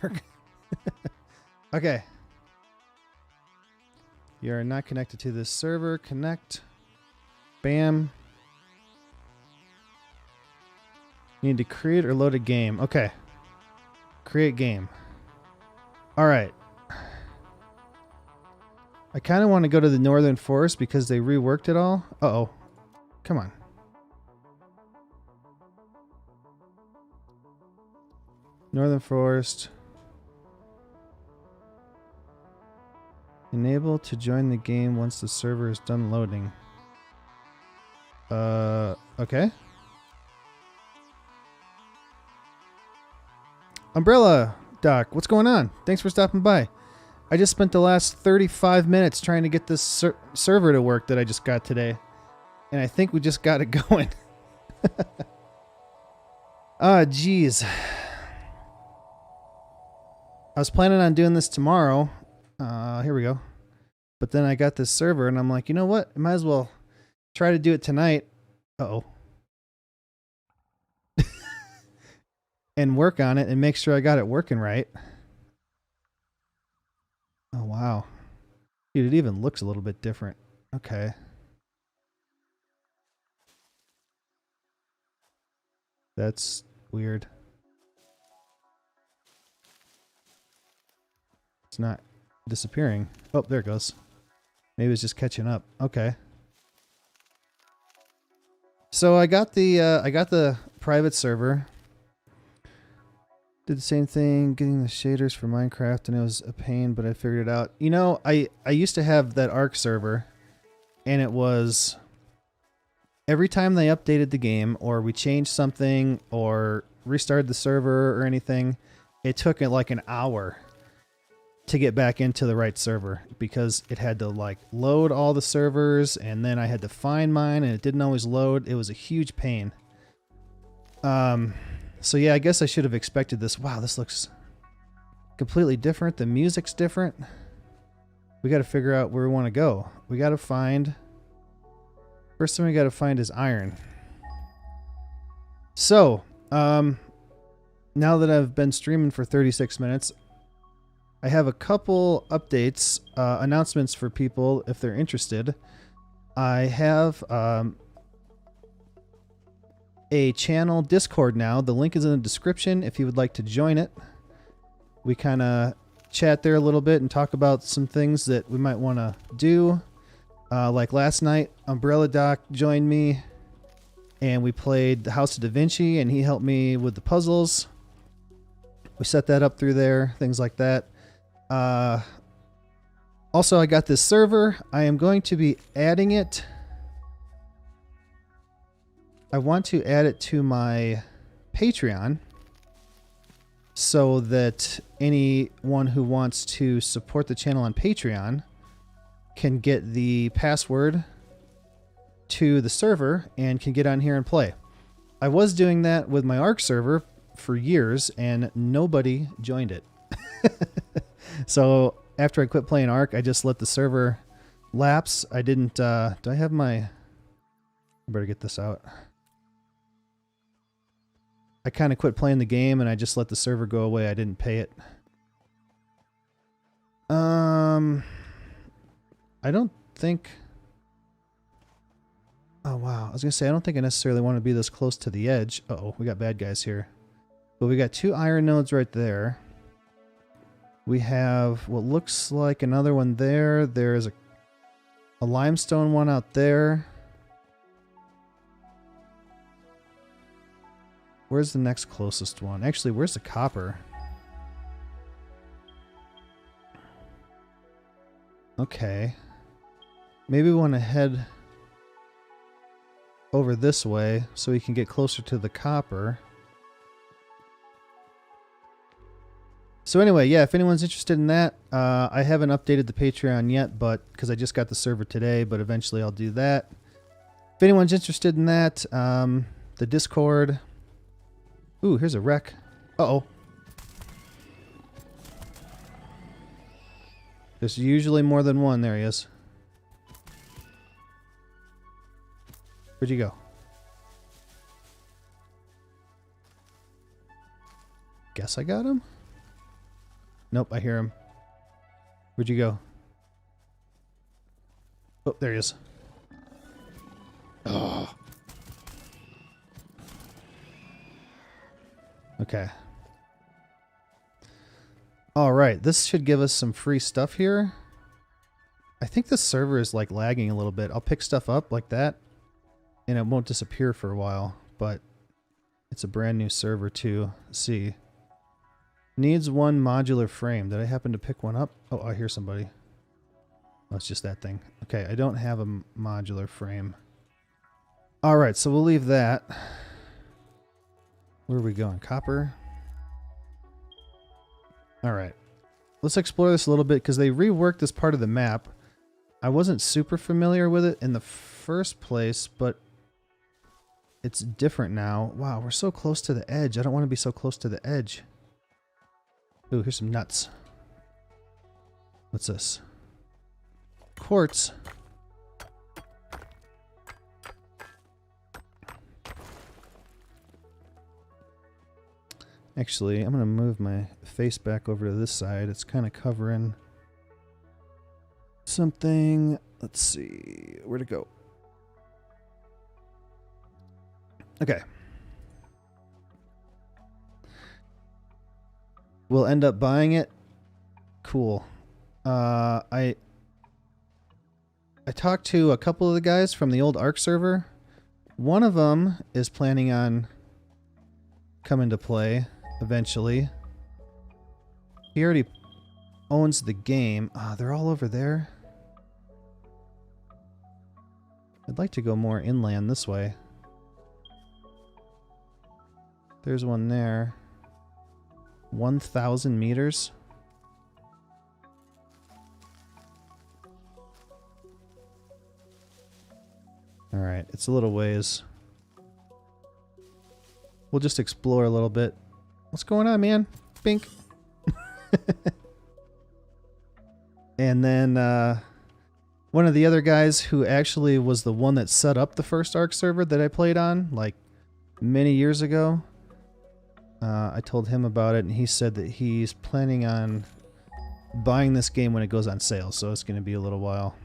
work. Okay. You are not connected to this server. Connect. Bam. You need to create or load a game. Okay. Create game. All right. I kind of want to go to the Northern Forest because they reworked it all. Uh-oh. Come on. Northern Forest. Enable to join the game once the server is done loading. Okay. Umbrella Doc, what's going on? Thanks for stopping by. I just spent the last 35 minutes trying to get this server to work that I just got today. And I think we just got it going. Ah, jeez. I was planning on doing this tomorrow. Here we go. But then I got this server and I'm like, you know what? I might as well try to do it tonight. Uh-oh. And work on it and make sure I got it working right. Oh, wow. Dude, it even looks a little bit different. Okay. That's weird. It's not disappearing. Oh, there it goes. Maybe it's just catching up. Okay. So I got the private server. Did the same thing, getting the shaders for Minecraft, and it was a pain, but I figured it out. You know, I used to have that Ark server, and it was every time they updated the game, or we changed something, or restarted the server or anything, it took it like an hour to get back into the right server because it had to like load all the servers, and then I had to find mine, and it didn't always load. It was a huge pain. So yeah, I guess I should have expected this. Wow, this looks completely different. The music's different. We got to figure out where we want to go. We got to find... First thing we got to find is iron. So, now that I've been streaming for 36 minutes, I have a couple updates, announcements for people if they're interested. I have... a channel Discord now. The link is in the description if you would like to join it. We kind of chat there a little bit and talk about some things that we might want to do. Like last night, Umbrella Doc joined me and we played the House of Da Vinci and he helped me with the puzzles. We set that up through there, things like that. Also, I got this server. I am going to be adding it. I want to add it to my Patreon so that anyone who wants to support the channel on Patreon can get the password to the server and can get on here and play. I was doing that with my Ark server for years and nobody joined it. So after I quit playing Ark, I just let the server lapse. I didn't, do I have my, I better get this out. I kind of quit playing the game and I just let the server go away. I didn't pay it. I don't think... Oh, wow. I was going to say, I don't think I necessarily want to be this close to the edge. Uh-oh, we got bad guys here. But we got 2 iron nodes right there. We have what looks like another one there. There's a limestone one out there. Where's the next closest one? Actually, where's the copper? Okay. Maybe we want to head over this way so we can get closer to the copper. So anyway, yeah, if anyone's interested in that, I haven't updated the Patreon yet, but because I just got the server today, but eventually I'll do that. If anyone's interested in that, the Discord... Ooh, here's a wreck. Uh-oh. There's usually more than one. There he is. Where'd you go? Guess I got him? Nope, I hear him. Where'd you go? Oh, there he is. Oh. Okay. Alright, this should give us some free stuff here. I think the server is like lagging a little bit. I'll pick stuff up like that, and it won't disappear for a while, but it's a brand new server too. Let's see. Needs one modular frame. Did I happen to pick one up? Oh, I hear somebody. Oh, it's just that thing. Okay, I don't have a modular frame. Alright, so we'll leave that. Where are we going? Copper? Alright. Let's explore this a little bit because they reworked this part of the map. I wasn't super familiar with it in the first place, but it's different now. Wow, we're so close to the edge. I don't want to be so close to the edge. Ooh, here's some nuts. What's this? Quartz. Actually, I'm going to move my face back over to this side. It's kind of covering something. Let's see. Where to go? Okay. We'll end up buying it. Cool. I talked to a couple of the guys from the old Ark server. One of them is planning on coming to play eventually. He already owns the game. They're all over there. I'd like to go more inland this way. There's one there. 1,000 meters. Alright, it's a little ways. We'll just explore a little bit. What's going on, man? Bink. And then one of the other guys who actually was the one that set up the first Ark server that I played on, like many years ago. I told him about it, and he said that he's planning on buying this game when it goes on sale, so it's going to be a little while.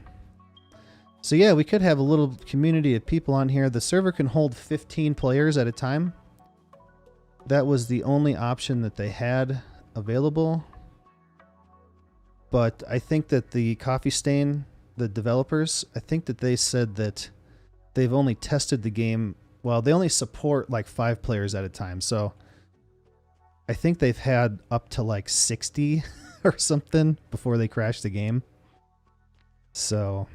So yeah, we could have a little community of people on here. The server can hold 15 players at a time. That was the only option that they had available. But I think that the Coffee Stain, the developers, I think that they said that they've only tested the game. Well, they only support like 5 players at a time. So I think they've had up to like 60 or something before they crashed the game. So,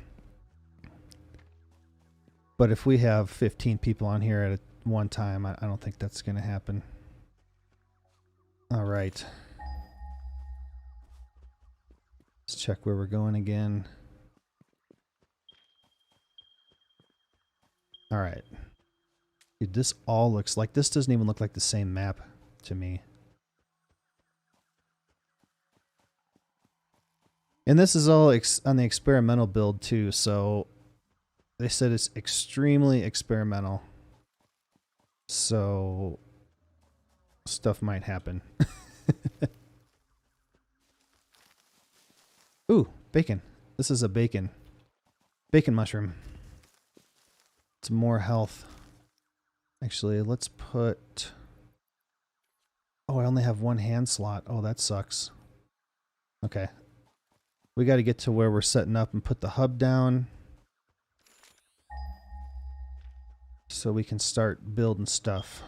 but if we have 15 people on here at one time, I don't think that's going to happen. All right. Let's check where we're going again. All right. Dude, this all looks like, this doesn't even look like the same map to me. And this is all on the experimental build too, so they said it's extremely experimental. So stuff might happen. Ooh, bacon. This is a bacon. Bacon mushroom. It's more health. Actually, let's put... Oh, I only have one hand slot. Oh, that sucks. Okay. We got to get to where we're setting up and put the hub down so we can start building stuff.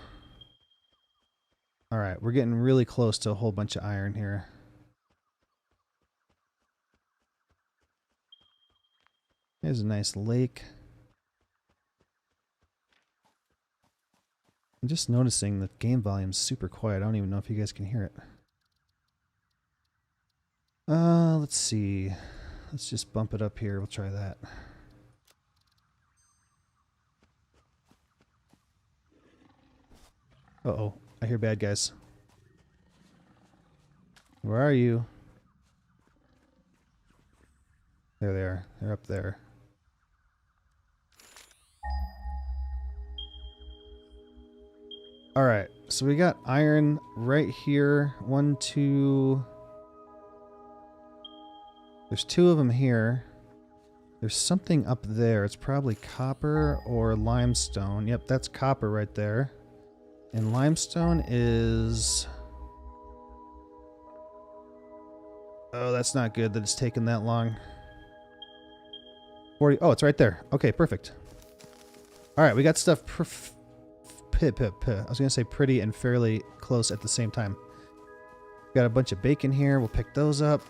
All right, we're getting really close to a whole bunch of iron here. There's a nice lake. I'm just noticing that game volume's super quiet. I don't even know if you guys can hear it. Let's see. Let's just bump it up here. We'll try that. Uh-oh. I hear bad guys. Where are you? There they are. They're up there. Alright. So we got iron right here. 1, 2... There's 2 of them here. There's something up there. It's probably copper or limestone. Yep, that's copper right there. And limestone is... Oh, that's not good that it's taken that long. 40. Oh, it's right there. Okay, perfect. All right, we got stuff. I was gonna say pretty and fairly close at the same time. Got a bunch of bacon here. We'll pick those up.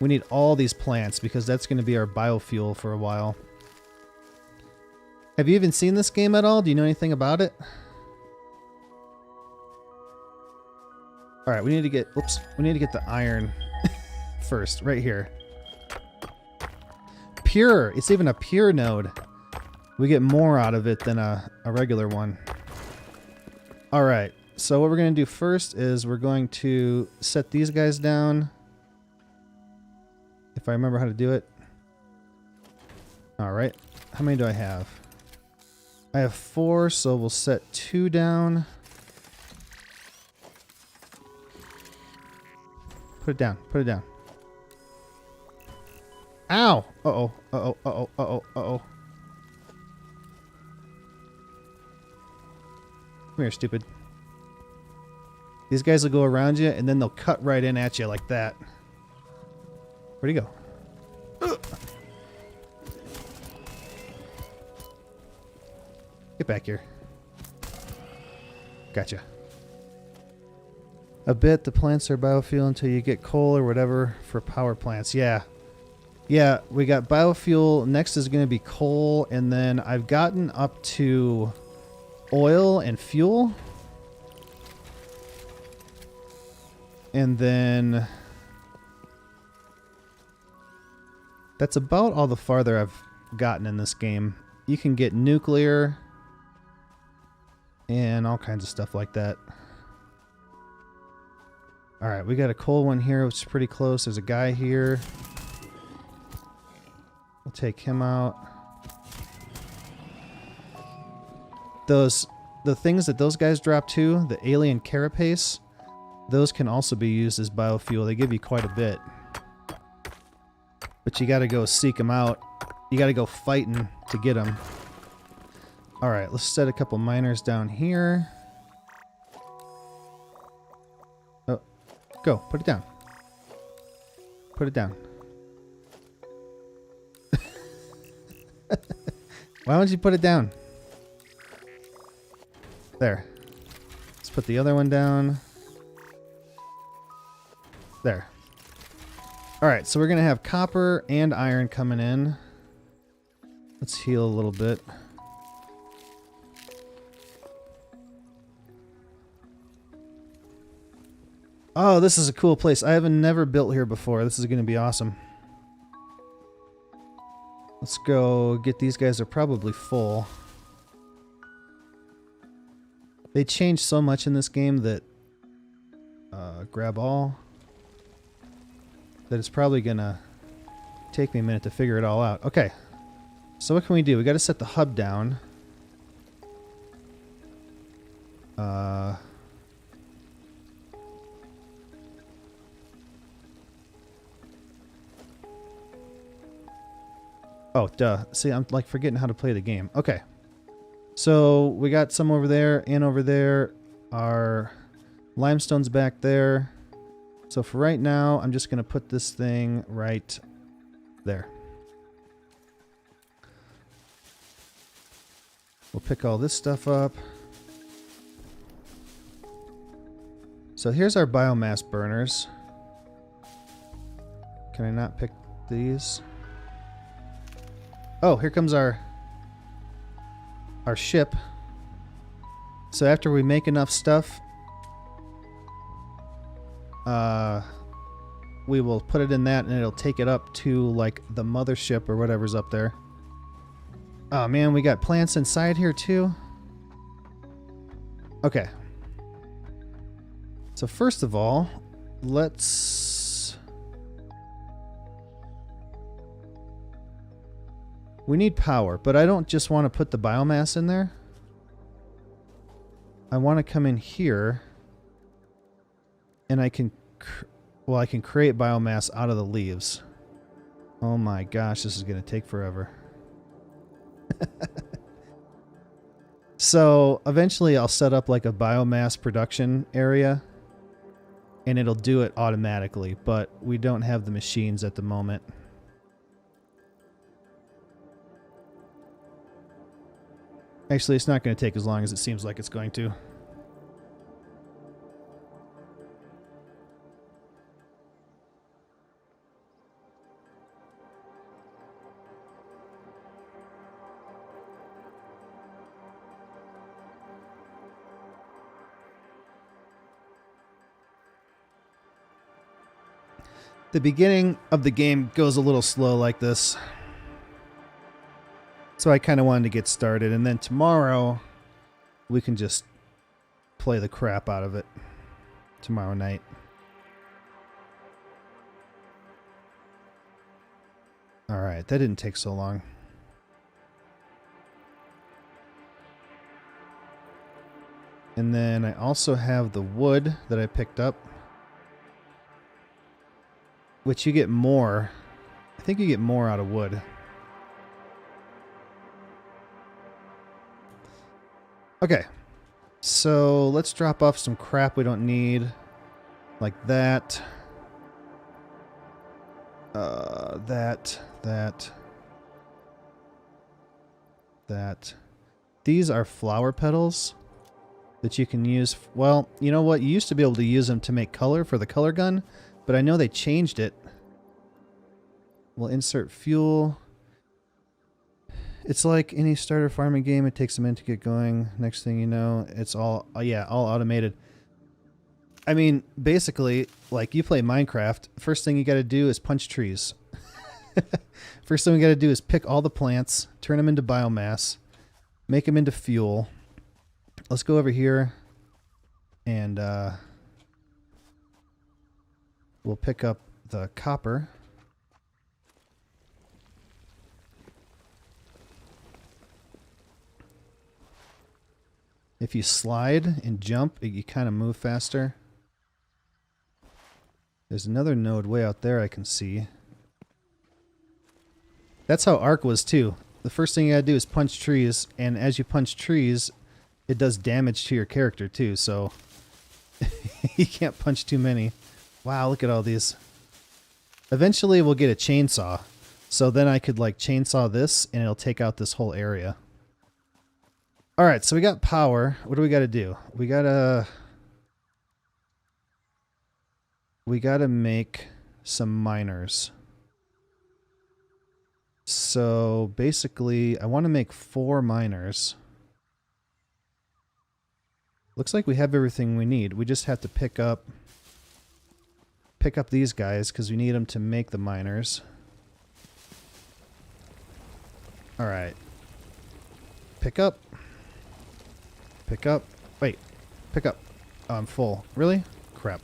We need all these plants because that's going to be our biofuel for a while. Have you even seen this game at all? Do you know anything about it? All right, we need to get. Whoops, we need to get the iron first, right here. Pure. It's even a pure node. We get more out of it than a regular one. All right. So what we're going to do first is we're going to set these guys down. If I remember how to do it. All right. How many do I have? I have 4, so we'll set 2 down. Put it down. Put it down. Ow! Uh-oh. Uh-oh. Uh-oh. Uh-oh. Uh-oh. Come here, stupid. These guys will go around you, and then they'll cut right in at you like that. Where'd he go? Ugh. Get back here. Gotcha. A bit, the plants are biofuel until you get coal or whatever for power plants. Yeah. Yeah, we got biofuel. Next is going to be coal, and then I've gotten up to oil and fuel. And then that's about all the farther I've gotten in this game. You can get nuclear and all kinds of stuff like that. All right, we got a coal one here, which is pretty close. There's a guy here. We'll take him out. The things that those guys drop too, the alien carapace, those can also be used as biofuel. They give you quite a bit. But you gotta go seek them out. You gotta go fighting to get them. Alright, let's set a couple miners down here. Oh, go. Put it down. Put it down. Why don't you put it down? There. Let's put the other one down. There. Alright, so we're going to have copper and iron coming in. Let's heal a little bit. Oh, this is a cool place. I haven't never built here before. This is going to be awesome. Let's go get these guys. They're probably full. They changed so much in this game that grab all. That it's probably gonna take me a minute to figure it all out. Okay, so what can we do? We got to set the hub down. Oh, duh. See, I'm like forgetting how to play the game. Okay, so we got some over there and over there. Our limestone's back there. So for right now, I'm just going to put this thing right there. We'll pick all this stuff up. So here's our biomass burners. Can I not pick these? Oh, here comes our ship. So after we make enough stuff, we will put it in that and it'll take it up to like the mothership or whatever's up there. Oh man, we got plants inside here too. Okay. So first of all, we need power, but I don't just want to put the biomass in there. I want to come in here and I can, Well, I can create biomass out of the leaves. Oh my gosh, this is going to take forever. So eventually I'll set up like a biomass production area and it'll do it automatically, but we don't have the machines at the moment. Actually, it's not going to take as long as it seems like it's going to. The beginning of the game goes a little slow like this. So I kind of wanted to get started, and then tomorrow we can just play the crap out of it tomorrow night. All right, that didn't take so long. And then I also have the wood that I picked up, which you get more. I think you get more out of wood. Okay, so let's drop off some crap we don't need, like that. That. These are flower petals that you can use. Well, you know what? You used to be able to use them to make color for the color gun, but I know they changed it. We'll insert fuel. It's like any starter farming game. It takes a minute to get going. Next thing you know, it's all, yeah, all automated. I mean, basically, like you play Minecraft, first thing you got to do is punch trees. First thing we got to do is pick all the plants, turn them into biomass, make them into fuel. Let's go over here and we'll pick up the copper. If you slide and jump, you kind of move faster. There's another node way out there I can see. That's how Ark was too. The first thing you gotta do is punch trees, and as you punch trees, it does damage to your character too, so you can't punch too many. Wow, look at all these. Eventually we'll get a chainsaw, so then I could like chainsaw this and it'll take out this whole area. Alright, so we got power. What do we gotta do? We gotta make some miners. So basically, I want to make 4 miners. Looks like we have everything we need. We just have to pick up these guys because we need them to make the miners. All right. Pick up. Pick up. Wait. Pick up. Oh, I'm full. Really? Crap.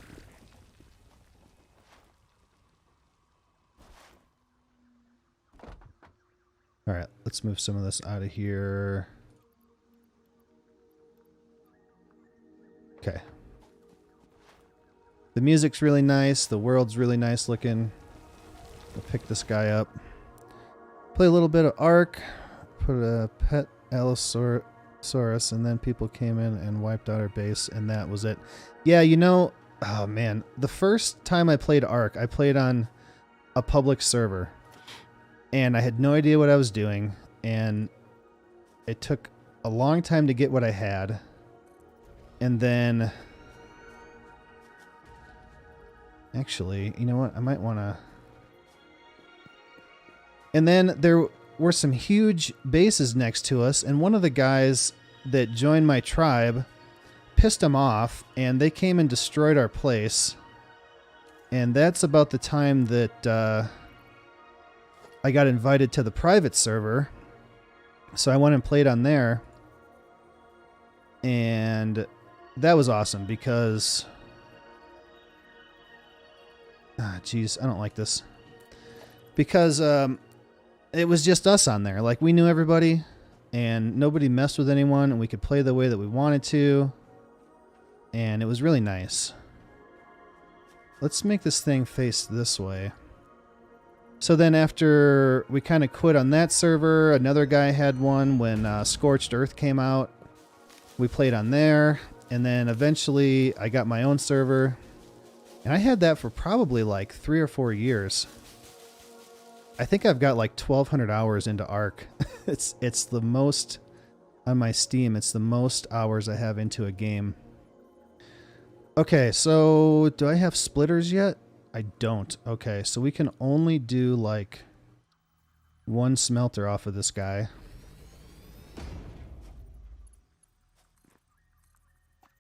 All right, let's move some of this out of here. Okay. The music's really nice. The world's really nice looking. We'll pick this guy up. Play a little bit of Ark. Put a pet Allosaurus, and then people came in and wiped out our base, and that was it. Yeah, you know, oh man, the first time I played Ark, I played on a public server. And I had no idea what I was doing, and it took a long time to get what I had. And then, actually, you know what? I might want to... And then there were some huge bases next to us, and one of the guys that joined my tribe pissed them off, and they came and destroyed our place. And that's about the time that... I got invited to the private server, so I went and played on there, and that was awesome because, geez, I don't like this, because it was just us on there. Like, we knew everybody, and nobody messed with anyone, and we could play the way that we wanted to, and it was really nice. let's make this thing face this way. So then after we kind of quit on that server, another guy had one when Scorched Earth came out. We played on there, and then eventually I got my own server. And I had that for probably like 3 or 4 years. I think I've got like 1,200 hours into Ark. It's the most on my Steam. It's the most hours I have into a game. Okay, so do I have splitters yet? I don't. Okay, so we can only do like one smelter off of this guy.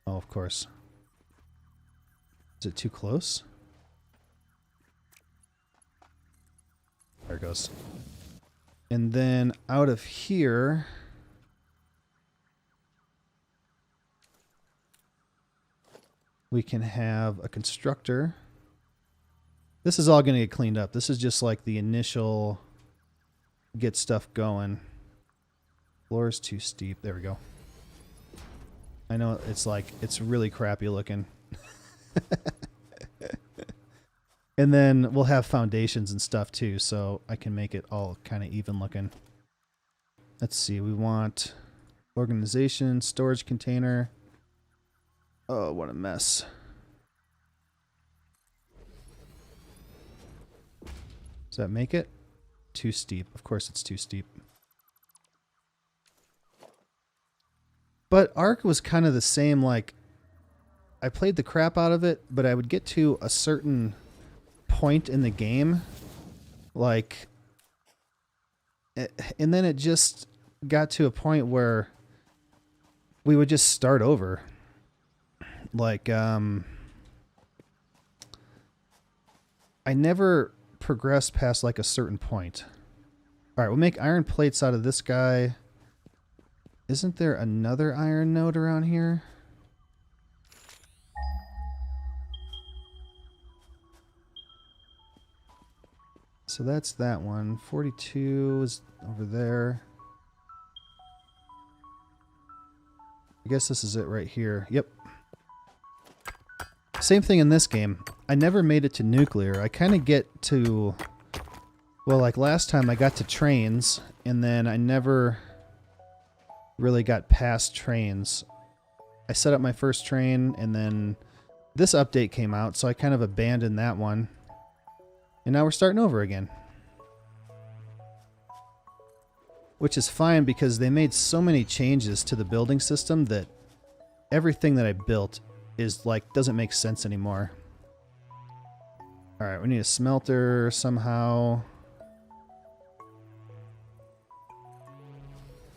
Oh, of course. Is it too close? There it goes. And then out of here, we can have a constructor. This is all going to get cleaned up. This is just like the initial get stuff going. Floor is too steep. There we go. I know it's like, it's really crappy looking. And then we'll have foundations and stuff too, so I can make it all kind of even looking. Let's see, we want organization, storage container. Oh, what a mess. Does that make it? Too steep. Of course it's too steep. But Ark was kind of the same, like, I played the crap out of it, but I would get to a certain point in the game, like, and then it just got to a point where we would just start over. Like, I never progressed past like a certain point. All right, we'll make iron plates out of this guy. Isn't there another iron node around here? So that's that one. 42 is over there. I guess this is it right here. Yep. Same thing in this game. I never made it to nuclear. I kind of get to... Well, like last time I got to trains, and then I never really got past trains. I set up my first train, and then this update came out, so I kind of abandoned that one. And now we're starting over again. Which is fine because they made so many changes to the building system that everything that I built is like, doesn't make sense anymore. Alright, we need a smelter somehow.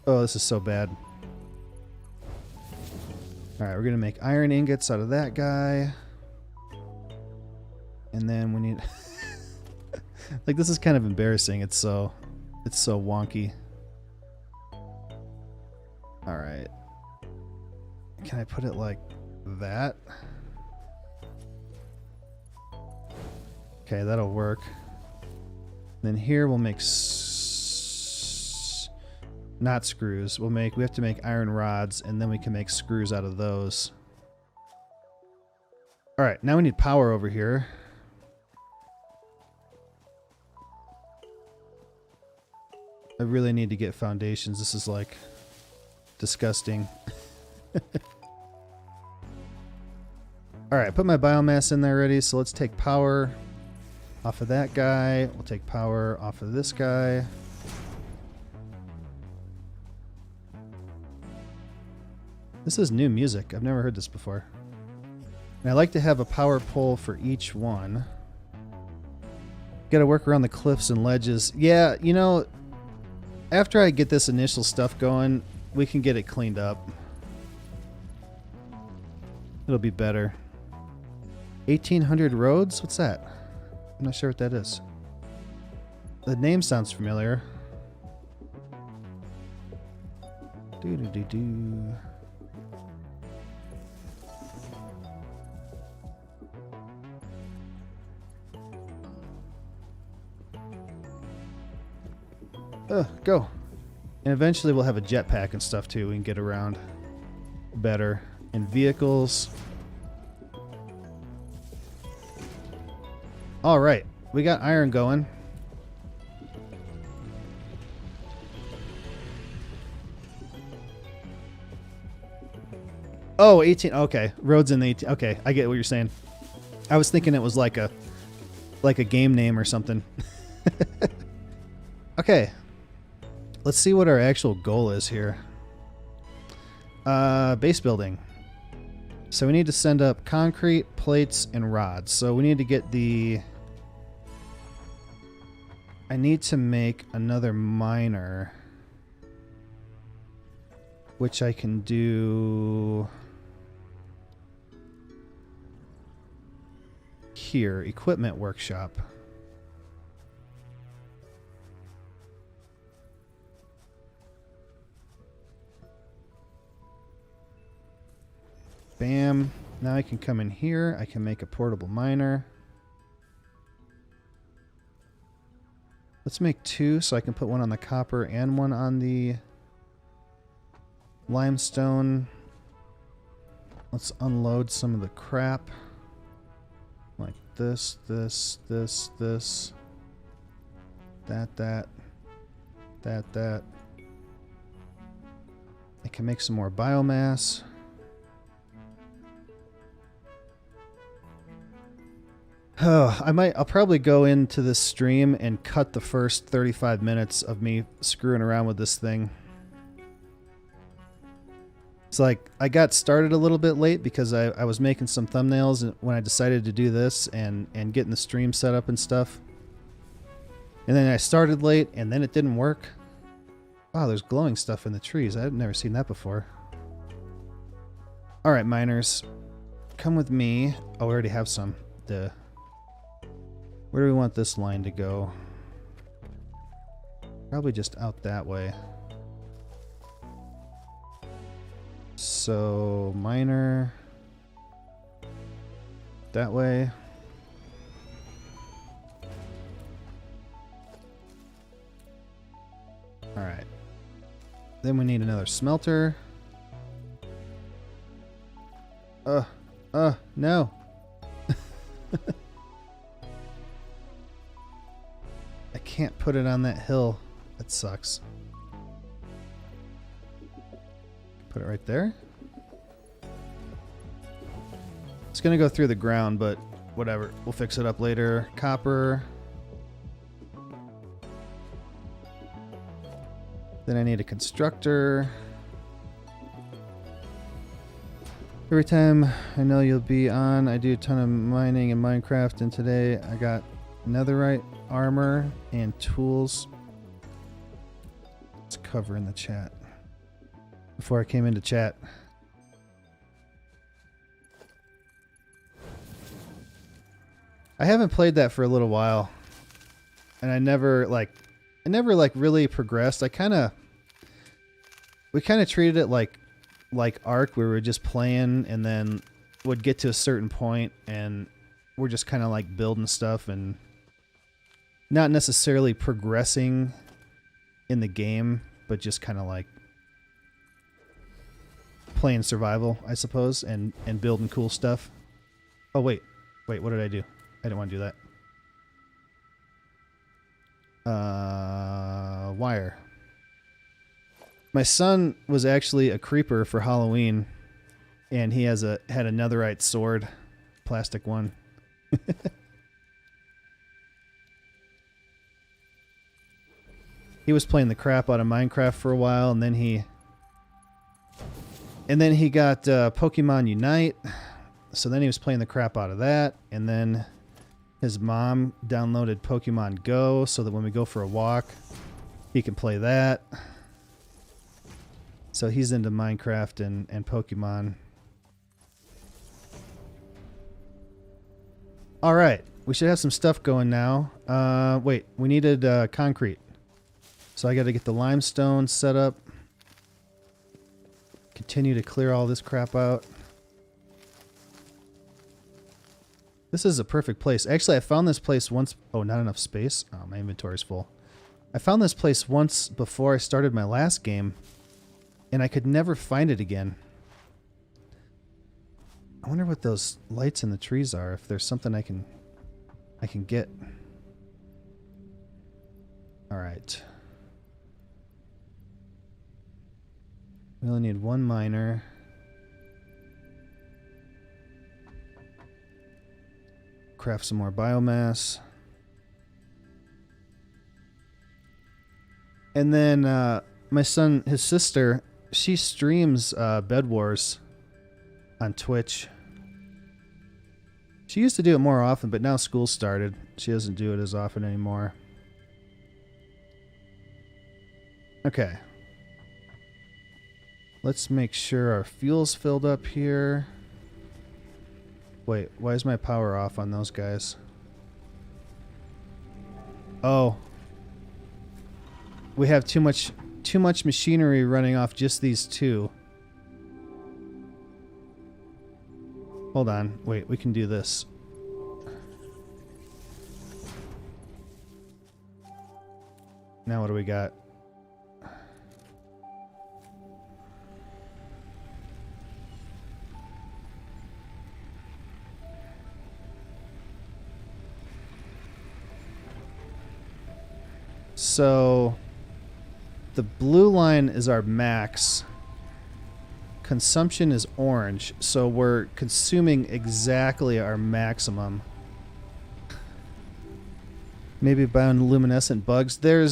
Oh, this is so bad. Alright, we're gonna make iron ingots out of that guy. And then we need... Like, this is kind of embarrassing. It's so wonky. Alright. Can I put it like that? Okay, that'll work. Then here we'll make not screws. We have to make iron rods, and then we can make screws out of those. Alright, now we need power over here. I really need to get foundations. This is like disgusting. Alright, put my biomass in there already, so let's take power off of that guy. We'll take power off of this guy. This is new music. I've never heard this before. And I like to have a power pole for each one. Gotta work around the cliffs and ledges. Yeah, you know... After I get this initial stuff going, we can get it cleaned up. It'll be better. 1800 roads? What's that? I'm not sure what that is. The name sounds familiar. Doo-doo-doo-doo. Go. And eventually we'll have a jetpack and stuff too. We can get around better. And vehicles. All right, we got iron going. Oh, 18. Okay, roads in the 18. Okay, I get what you're saying. I was thinking it was like a game name or something. Okay, let's see what our actual goal is here. Base building. So we need to send up concrete, plates, and rods. So we need to get the... I need to make another miner, which I can do here, equipment workshop. Bam. Now I can come in here. I can make a portable miner. Let's make two so I can put one on the copper and one on the limestone. Let's unload some of the crap. Like this, this, this, this. That. I can make some more biomass. Oh, I'll probably go into this stream and cut the first 35 minutes of me screwing around with this thing. It's like I got started a little bit late because I was making some thumbnails when I decided to do this and getting the stream set up and stuff. And then I started late and then it didn't work. Wow, there's glowing stuff in the trees. I've never seen that before. All right, miners, come with me. Oh, we already have some. Duh. Where do we want this line to go? Probably just out that way. So, miner. That way. Alright. Then we need another smelter. No. I can't put it on that hill. That sucks. Put it right there. It's gonna go through the ground, but whatever. We'll fix it up later. Copper. Then I need a constructor. Every time I know you'll be on, I do a ton of mining in Minecraft, and today I got netherite armor and tools. Let's cover in the chat. Before I came into chat. I haven't played that for a little while. And I never really progressed. We kind of treated it like Ark, where we were just playing and then would get to a certain point and we're just kind of like building stuff and not necessarily progressing in the game, but just kind of like playing survival, I suppose, and building cool stuff. Oh, wait, what did I do? I didn't want to do that. Wire. My son was actually a creeper for Halloween, and he had a netherite sword, plastic one. He was playing the crap out of Minecraft for a while, and then he got Pokemon Unite. So then he was playing the crap out of that, and then his mom downloaded Pokemon Go so that when we go for a walk, he can play that. So he's into Minecraft and Pokemon. All right, we should have some stuff going now. Wait, we needed concrete. So I got to get the limestone set up. Continue to clear all this crap out. This is a perfect place. Actually, I found this place once. Oh, not enough space. Oh, my inventory's full. I found this place once before I started my last game, and I could never find it again. I wonder what those lights in the trees are. If there's something I can can get. All right. We only need one miner. Craft some more biomass. And then my son, his sister, she streams Bed Wars on Twitch. She used to do it more often, but now school started. She doesn't do it as often anymore. Okay. Let's make sure our fuel's filled up here. Wait, why is my power off on those guys? Oh. We have too much machinery running off just these two. Hold on. Wait, we can do this. Now what do we got? So the blue line is our max. Consumption is orange, so we're consuming exactly our maximum. Maybe bioluminescent bugs. There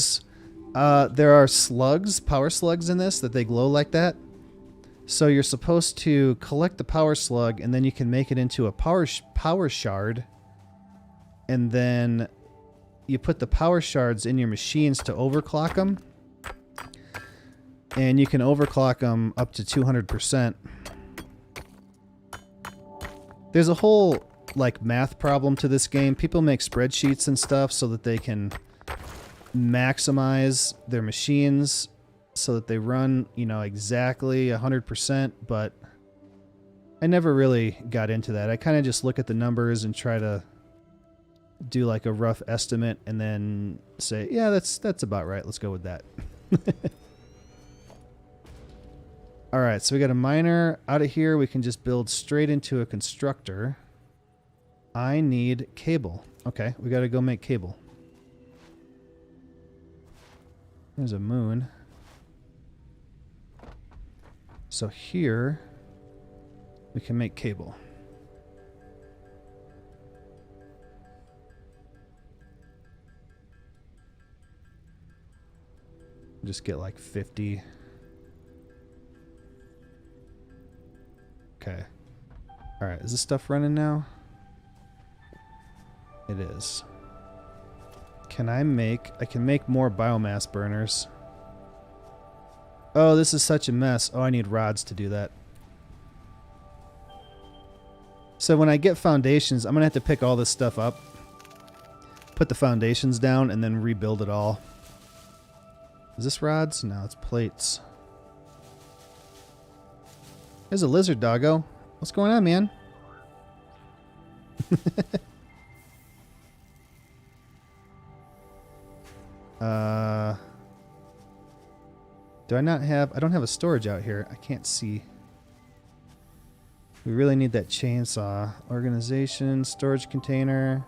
are slugs, power slugs in this that they glow like that. So you're supposed to collect the power slug, and then you can make it into a power shard, and then you put the power shards in your machines to overclock them. And you can overclock them up to 200%. There's a whole like math problem to this game. People make spreadsheets and stuff so that they can maximize their machines so that they run, you know, exactly 100%, but I never really got into that. I kind of just look at the numbers and try to do like a rough estimate and then say, yeah, that's about right. Let's go with that. All right, so we got a miner. Out of here, we can just build straight into a constructor. I need cable. Okay, we got to go make cable. There's a moon. So here, we can make cable. Just get like 50. Okay. All right, is this stuff running now? It is. I can make more biomass burners. Oh, this is such a mess. Oh, I need rods to do that. So when I get foundations, I'm going to have to pick all this stuff up, put the foundations down, and then rebuild it all. Is this rods? No, it's plates. There's a lizard doggo. What's going on, man? Do I not have... I don't have a storage out here. I can't see. We really need that chainsaw. Organization, storage container.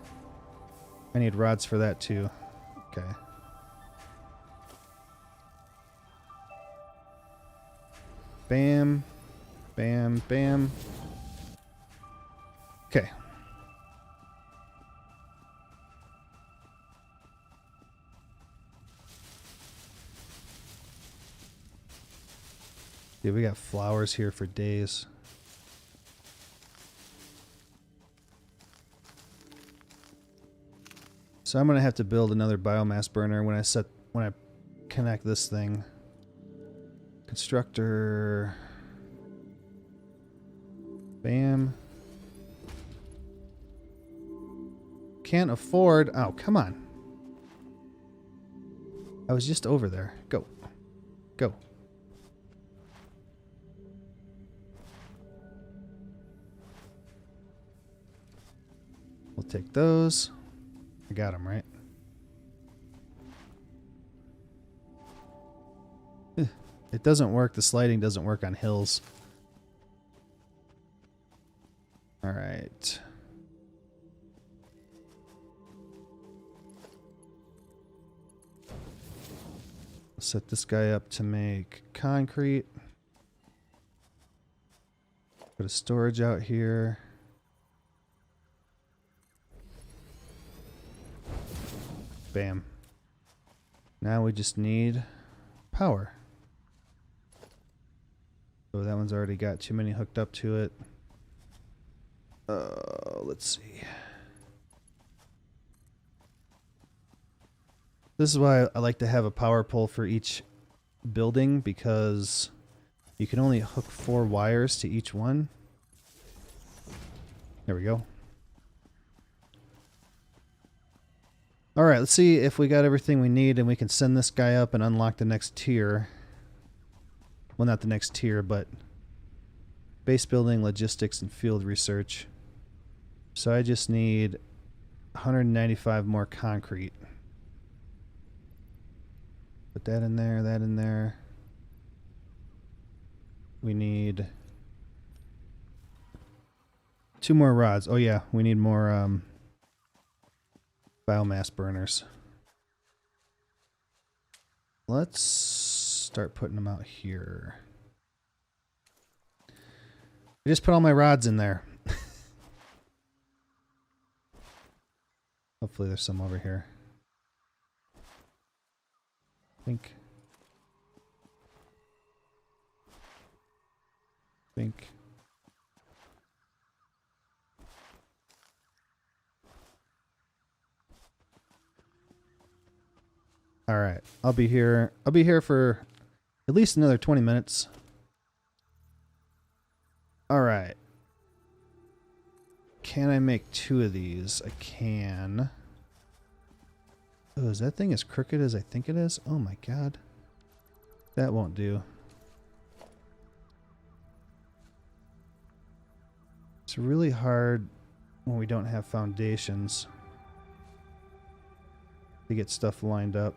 I need rods for that too. Okay. Bam. Bam, bam. Okay. Dude, we got flowers here for days. So I'm gonna have to build another biomass burner when I connect this thing. Constructor. Bam. Can't afford. Oh, come on. I was just over there. Go. Go. We'll take those. I got them, right? It doesn't work. The sliding doesn't work on hills. All right. Set this guy up to make concrete. Put a storage out here. Bam. Now we just need power. So that one's already got too many hooked up to it. Let's see. This is why I like to have a power pole for each building, because you can only hook 4 wires to each one. There we go. Alright, let's see if we got everything we need and we can send this guy up and unlock the next tier. Well, not the next tier, but base building, logistics, and field research. So I just need 195 more concrete. Put that in there, that in there. We need 2 more rods. Oh yeah, we need more biomass burners. Let's start putting them out here. I just put all my rods in there. Hopefully there's some over here. Think. All right, I'll be here. I'll be here for at least another 20 minutes. All right. Can I make 2 of these? I can. Oh, is that thing as crooked as I think it is? Oh my god. That won't do. It's really hard when we don't have foundations to get stuff lined up.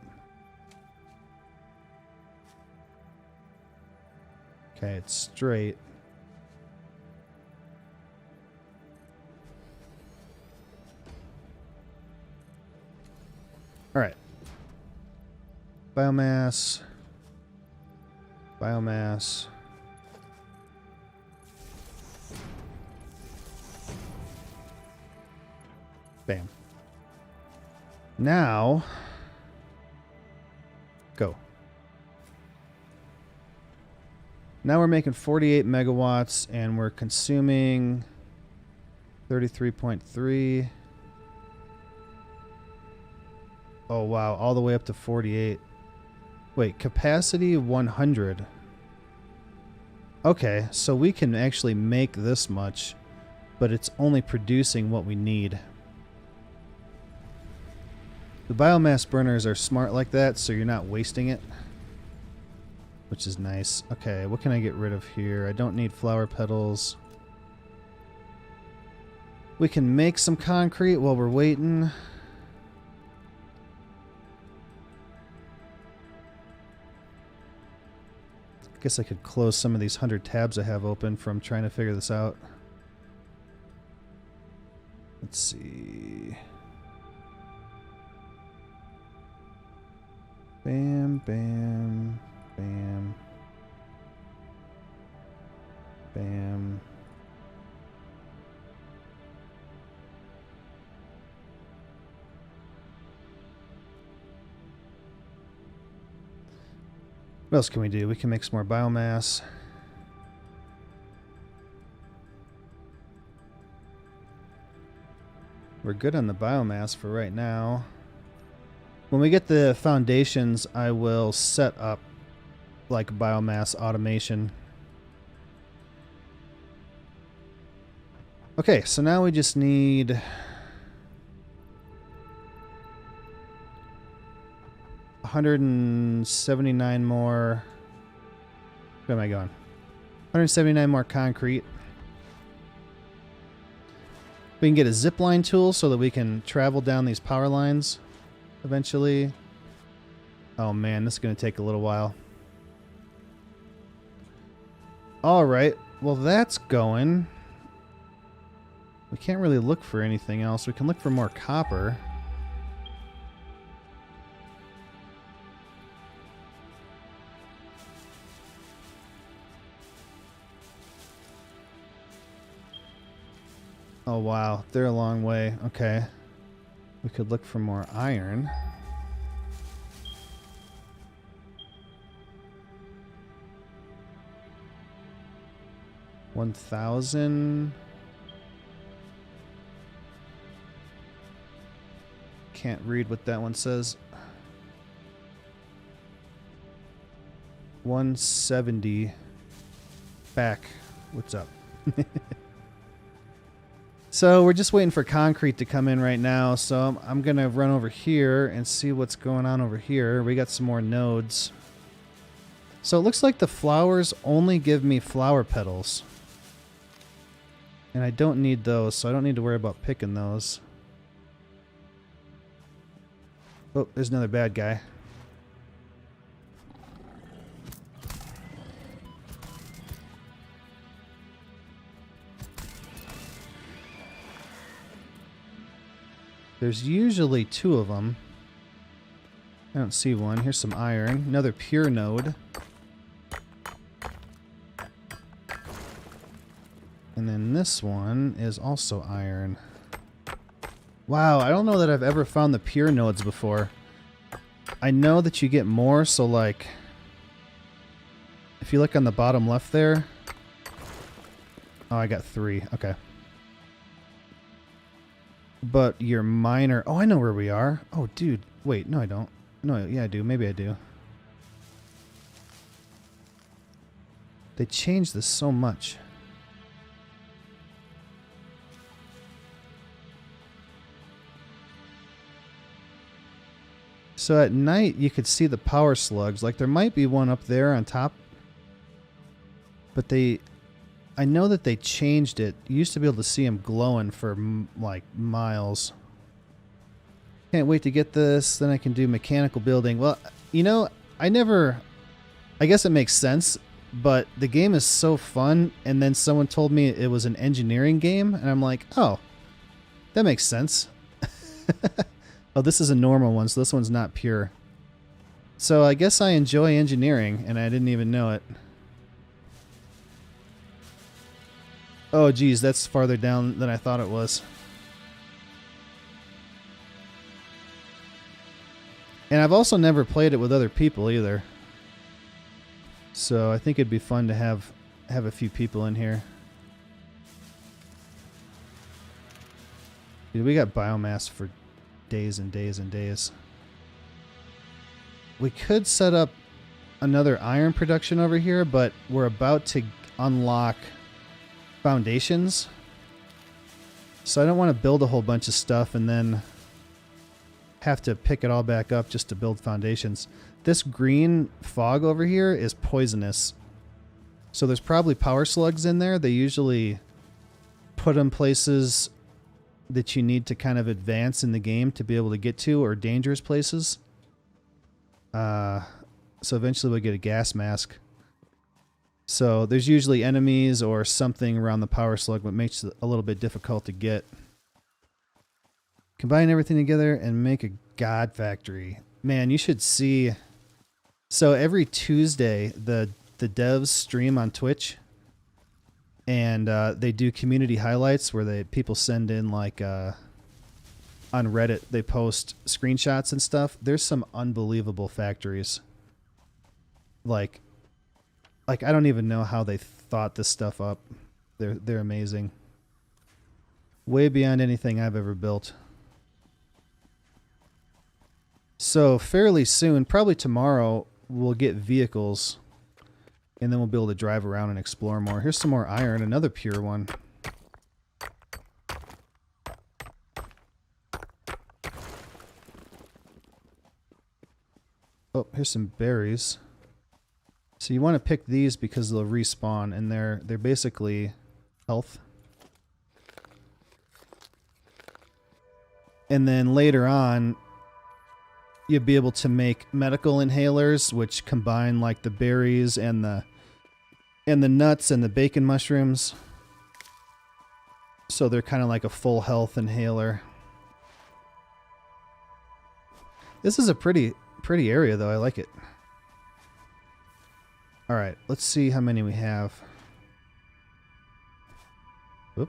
Okay, it's straight. Alright. Biomass. Biomass. Bam. Now, go. Now we're making 48 megawatts and we're consuming 33.3. Oh wow, all the way up to 48. Wait, capacity 100. Okay, so we can actually make this much, but it's only producing what we need. The biomass burners are smart like that, so you're not wasting it, which is nice. Okay, what can I get rid of here? I don't need flower petals. We can make some concrete while we're waiting. Guess I could close some of these 100 tabs I have open from trying to figure this out. Let's see. Bam, bam, bam, bam. What else can we do? We can make some more biomass. We're good on the biomass for right now. When we get the foundations, I will set up like biomass automation. Okay, so now we just need 179 more. Where am I going? 179 more concrete. We can get a zipline tool so that we can travel down these power lines eventually. Oh man, this is going to take a little while. Alright, well that's going. We can't really look for anything else. We can look for more copper. Oh, wow. They're a long way. Okay. We could look for more iron. $1,000. Can't read what that one says. 170 back. What's up? So we're just waiting for concrete to come in right now. So I'm going to run over here and see what's going on over here. We got some more nodes. So it looks like the flowers only give me flower petals. And I don't need those, so I don't need to worry about picking those. Oh, there's another bad guy. There's usually 2 of them. I don't see one. Here's some iron. Another pure node. And then this one is also iron. Wow, I don't know that I've ever found the pure nodes before. I know that you get more, so like... If you look on the bottom left there... Oh, I got 3. Okay. But your miner... Oh, I know where we are. Oh, dude. Wait, no I don't. No, yeah I do. Maybe I do. They changed this so much. So at night you could see the power slugs. Like there might be one up there on top. But they... I know that they changed it. You used to be able to see them glowing for like miles. Can't wait to get this. Then I can do mechanical building. Well, you know, I guess it makes sense, but the game is so fun. And then someone told me it was an engineering game. And I'm like, oh, that makes sense. Oh, this is a normal one. So this one's not pure. So I guess I enjoy engineering and I didn't even know it. Oh, geez, that's farther down than I thought it was. And I've also never played it with other people either. So I think it'd be fun to have a few people in here. Dude, we got biomass for days and days and days. We could set up another iron production over here, but we're about to unlock foundations. So I don't want to build a whole bunch of stuff and then have to pick it all back up just to build foundations. This green fog over here is poisonous. So there's probably power slugs in there. They usually put them places that you need to kind of advance in the game to be able to get to, or dangerous places. So eventually we'll get a gas mask. So there's usually enemies or something around the power slug, what makes it a little bit difficult to get. Combine everything together and make a god factory. Man, you should see. So every Tuesday, the devs stream on Twitch, and they do community highlights where people send in like on Reddit they post screenshots and stuff. There's some unbelievable factories. Like I don't even know how they thought this stuff up. They're amazing. Way beyond anything I've ever built. So fairly soon, probably tomorrow, we'll get vehicles and then we'll be able to drive around and explore more. Here's some more iron, another pure one. Oh, here's some berries. So you want to pick these because they'll respawn, and they're basically health. And then later on, you'll be able to make medical inhalers, which combine like the berries and the nuts and the bacon mushrooms. So they're kind of like a full health inhaler. This is a pretty area though. I like it. All right, let's see how many we have. Whoop.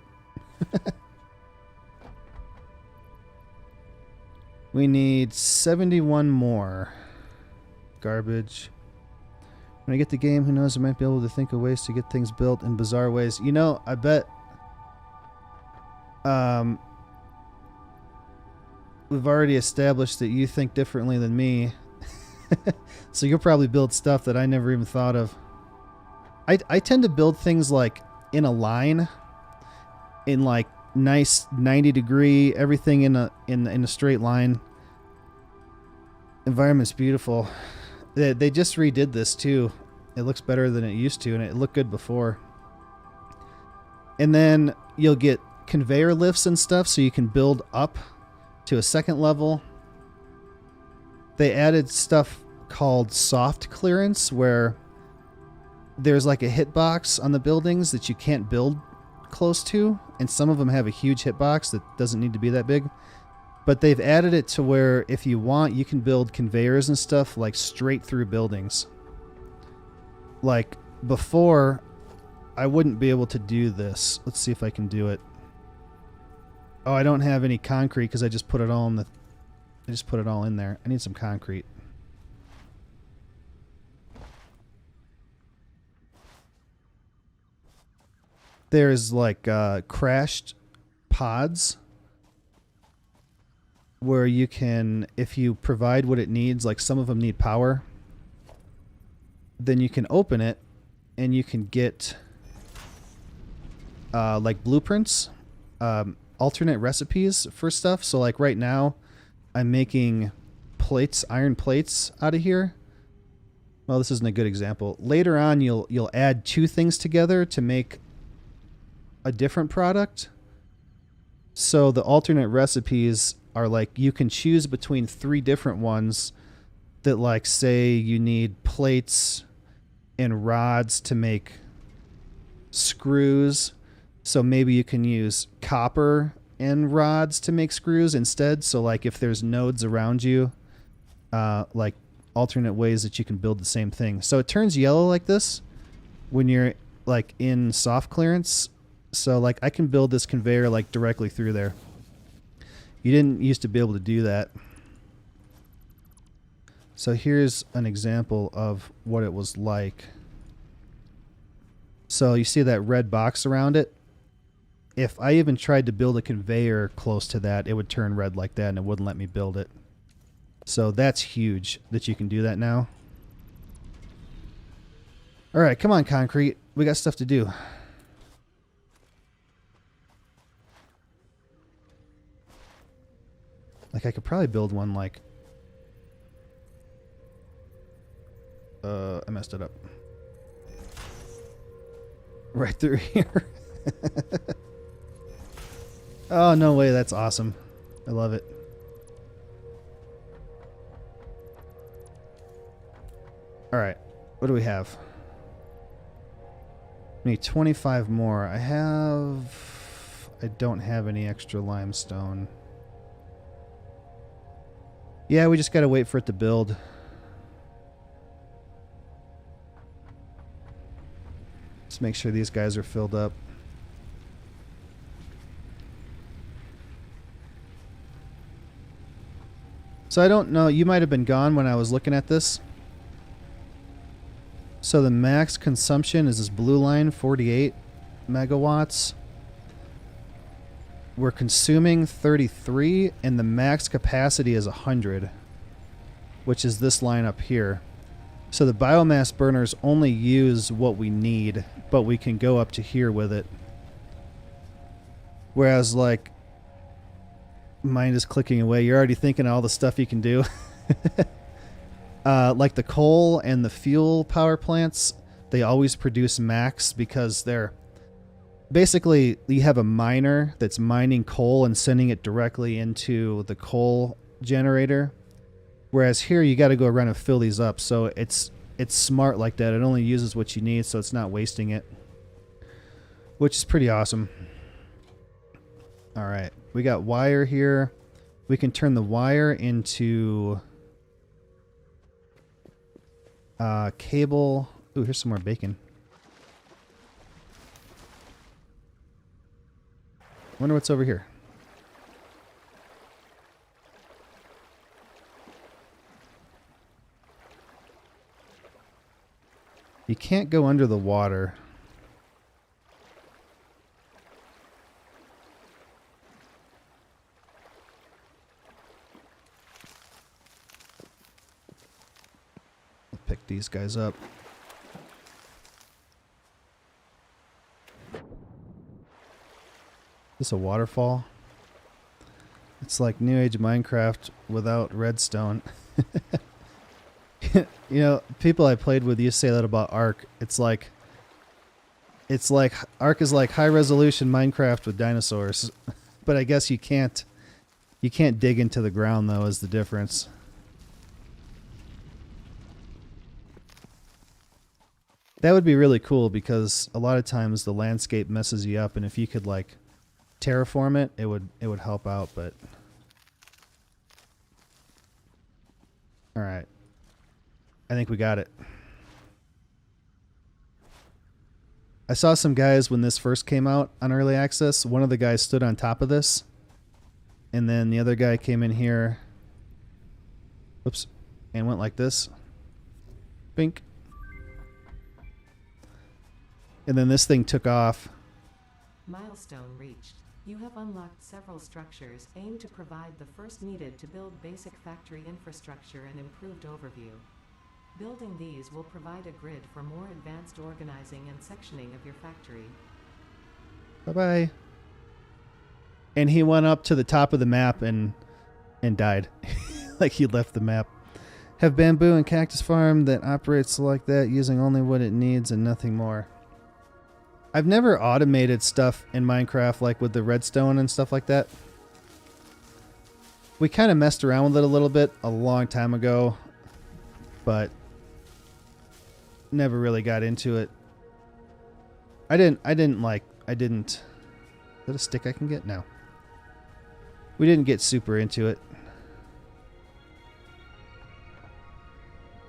We need 71 more. Garbage. When I get the game, who knows, I might be able to think of ways to get things built in bizarre ways. You know, I bet we've already established that you think differently than me. So you'll probably build stuff that I never even thought of. I tend to build things like in a line, in like nice 90-degree, everything in a straight line. Environment's beautiful. They just redid this too. It looks better than it used to, and it looked good before. And then you'll get conveyor lifts and stuff, so you can build up to a second level. They added stuff called soft clearance, where there's like a hitbox on the buildings that you can't build close to, and some of them have a huge hitbox that doesn't need to be that big. But they've added it to where if you want, you can build conveyors and stuff like straight through buildings. Like before, I wouldn't be able to do this. Let's see if I can do it. Oh, I don't have any concrete because I just put it all in there. I need some concrete. There's like crashed pods where you can, if you provide what it needs, like some of them need power, then you can open it and you can get like blueprints, alternate recipes for stuff. So like right now I'm making plates, iron plates out of here. Well, this isn't a good example. Later on you'll add two things together to make a different product. So the alternate recipes are like you can choose between 3 different ones that, like, say you need plates and rods to make screws. So maybe you can use copper and rods to make screws instead. So like if there's nodes around you, like alternate ways that you can build the same thing. So it turns yellow like this when you're like in soft clearance. So like I can build this conveyor like directly through there. You didn't used to be able to do that. So here's an example of what it was like. So you see that red box around it? If I even tried to build a conveyor close to that, it would turn red like that and it wouldn't let me build it. So that's huge that you can do that now. All right, come on, concrete. We got stuff to do. Like I could probably build one like... I messed it up. Right through here. Oh, no way. That's awesome. I love it. All right. What do we have? We need 25 more. I don't have any extra limestone. Yeah, we just got to wait for it to build. Let's make sure these guys are filled up. So I don't know, you might have been gone when I was looking at this. So the max consumption is this blue line, 48 megawatts. We're consuming 33, and the max capacity is 100, which is this line up here. So the biomass burners only use what we need, but we can go up to here with it. Whereas, like, mind is clicking away. You're already thinking of all the stuff you can do. Like the coal and the fuel power plants, they always produce max because they're... Basically, you have a miner that's mining coal and sending it directly into the coal generator. Whereas here, you got to go around and fill these up. So it's smart like that. It only uses what you need, so it's not wasting it. Which is pretty awesome. All right. We got wire here. We can turn the wire into cable. Ooh, here's some more bacon. Wonder what's over here. You can't go under the water. I'll pick these guys up. Is this a waterfall? It's like New Age Minecraft without redstone. You know, people I played with used to say that about Ark. It's like Ark is like high resolution Minecraft with dinosaurs. But I guess you can't dig into the ground though, is the difference. That would be really cool because a lot of times the landscape messes you up, and if you could like terraform it, it would help out, but all right. I think we got it. I saw some guys when this first came out on early access. One of the guys stood on top of this, and then the other guy came in here, whoops, and went like this. Bink. And then this thing took off. Milestone reached. You have unlocked several structures aimed to provide the first needed to build basic factory infrastructure and improved overview. Building these will provide a grid for more advanced organizing and sectioning of your factory. Bye-bye. And he went up to the top of the map and died. Like he left the map. Have bamboo and cactus farm that operates like that, using only what it needs and nothing more. I've never automated stuff in Minecraft like with the redstone and stuff like that. We kind of messed around with it a little bit a long time ago, but never really got into it. Is that a stick I can get? No. We didn't get super into it.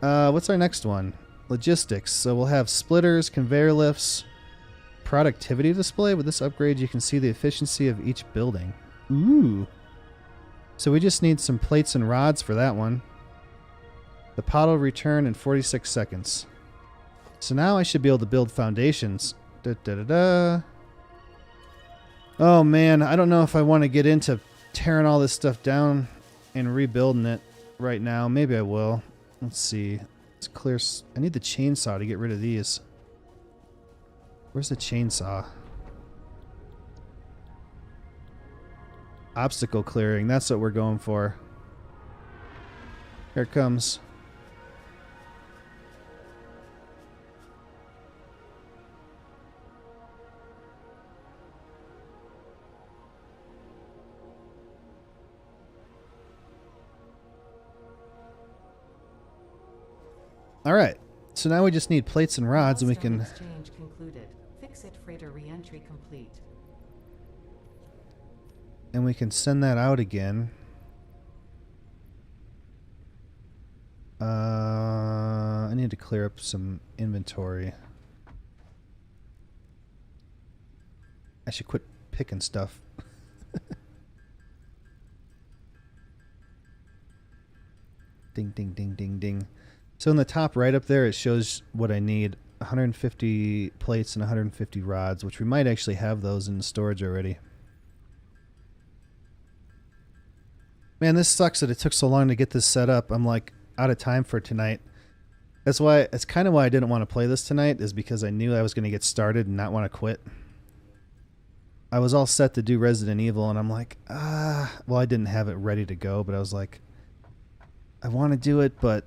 What's our next one? Logistics. So we'll have splitters, conveyor lifts, productivity display. With this upgrade, you can see the efficiency of each building. Ooh. So we just need some plates and rods for that one. The pod will return in 46 seconds. So now I should be able to build foundations. Oh man, I don't know if I want to get into tearing all this stuff down and rebuilding it right now. Maybe I will. Let's see. Let's clear. I need the chainsaw to get rid of these. Where's the chainsaw? Obstacle clearing. That's what we're going for. Here it comes. All right. So now we just need plates and rods, and we can. Exchange concluded. Fix-it freighter re-entry complete. And we can send that out again. I need to clear up some inventory. I should quit picking stuff. Ding, ding, ding, ding, ding. So in the top right up there, it shows what I need. 150 plates and 150 rods, which we might actually have those in storage already. Man, this sucks that it took so long to get this set up. I'm like out of time for tonight. That's kind of why I didn't want to play this tonight, is because I knew I was going to get started and not want to quit. I was all set to do Resident Evil, and I'm like, well, I didn't have it ready to go, but I was like, I want to do it, but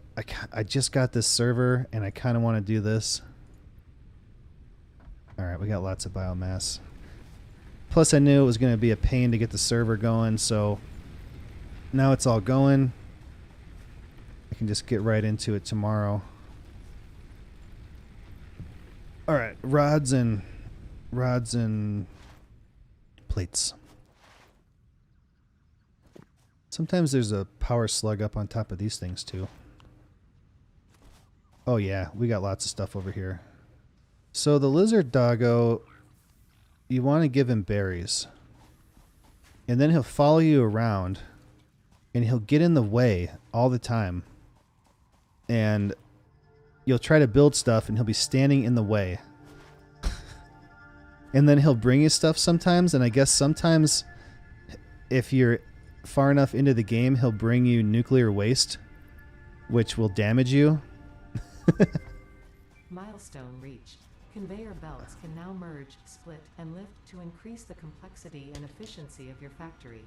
I just got this server, and I kind of want to do this. All right, we got lots of biomass. Plus, I knew it was going to be a pain to get the server going, so now it's all going. I can just get right into it tomorrow. All right, rods and plates. Sometimes there's a power slug up on top of these things too. Oh yeah, we got lots of stuff over here. So the lizard doggo, you want to give him berries. And then he'll follow you around and he'll get in the way all the time. And you'll try to build stuff and he'll be standing in the way. And then he'll bring you stuff sometimes, and I guess sometimes if you're far enough into the game, he'll bring you nuclear waste, which will damage you. Milestone reached. Conveyor belts can now merge, split, and lift to increase the complexity and efficiency of your factory.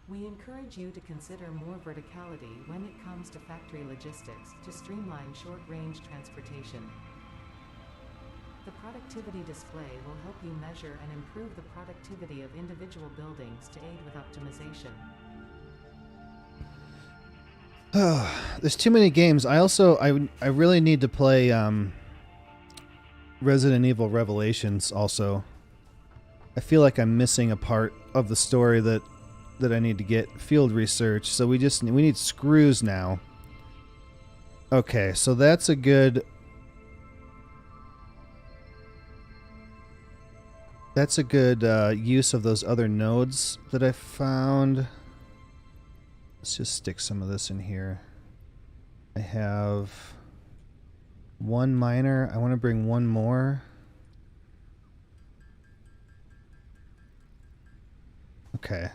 We encourage you to consider more verticality when it comes to factory logistics to streamline short-range transportation. The productivity display will help you measure and improve the productivity of individual buildings to aid with optimization. There's too many games. I really need to play Resident Evil Revelations also. I feel like I'm missing a part of the story that I need to get field research. So we need screws now. Okay, so that's a good use of those other nodes that I found. Let's just stick some of this in here. I have one miner. I want to bring one more. Okay.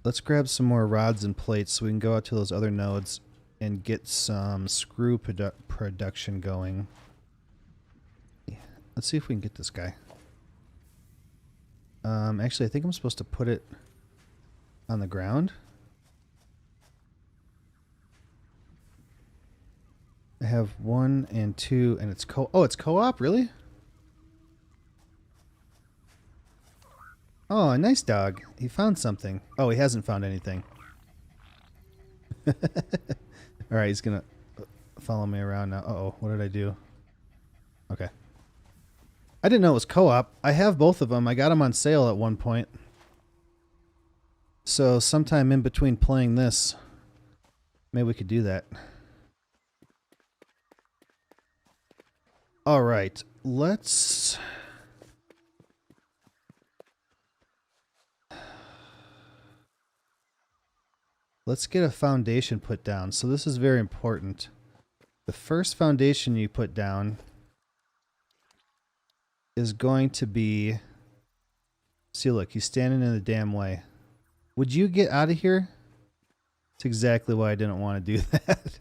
Let's grab some more rods and plates so we can go out to those other nodes and get some screw production going. Let's see if we can get this guy. Actually, I think I'm supposed to put it on the ground. I have 1 and 2, and it's it's co-op, really? Oh, a nice dog. He found something. Oh, he hasn't found anything. Alright, he's gonna follow me around now. Uh-oh, what did I do? Okay. I didn't know it was co-op. I have both of them. I got them on sale at one point. So sometime in between playing this, maybe we could do that. Alright, let's get a foundation put down. So this is very important. The first foundation you put down is going to be... See, look, he's standing in the damn way. Would you get out of here? That's exactly why I didn't want to do that.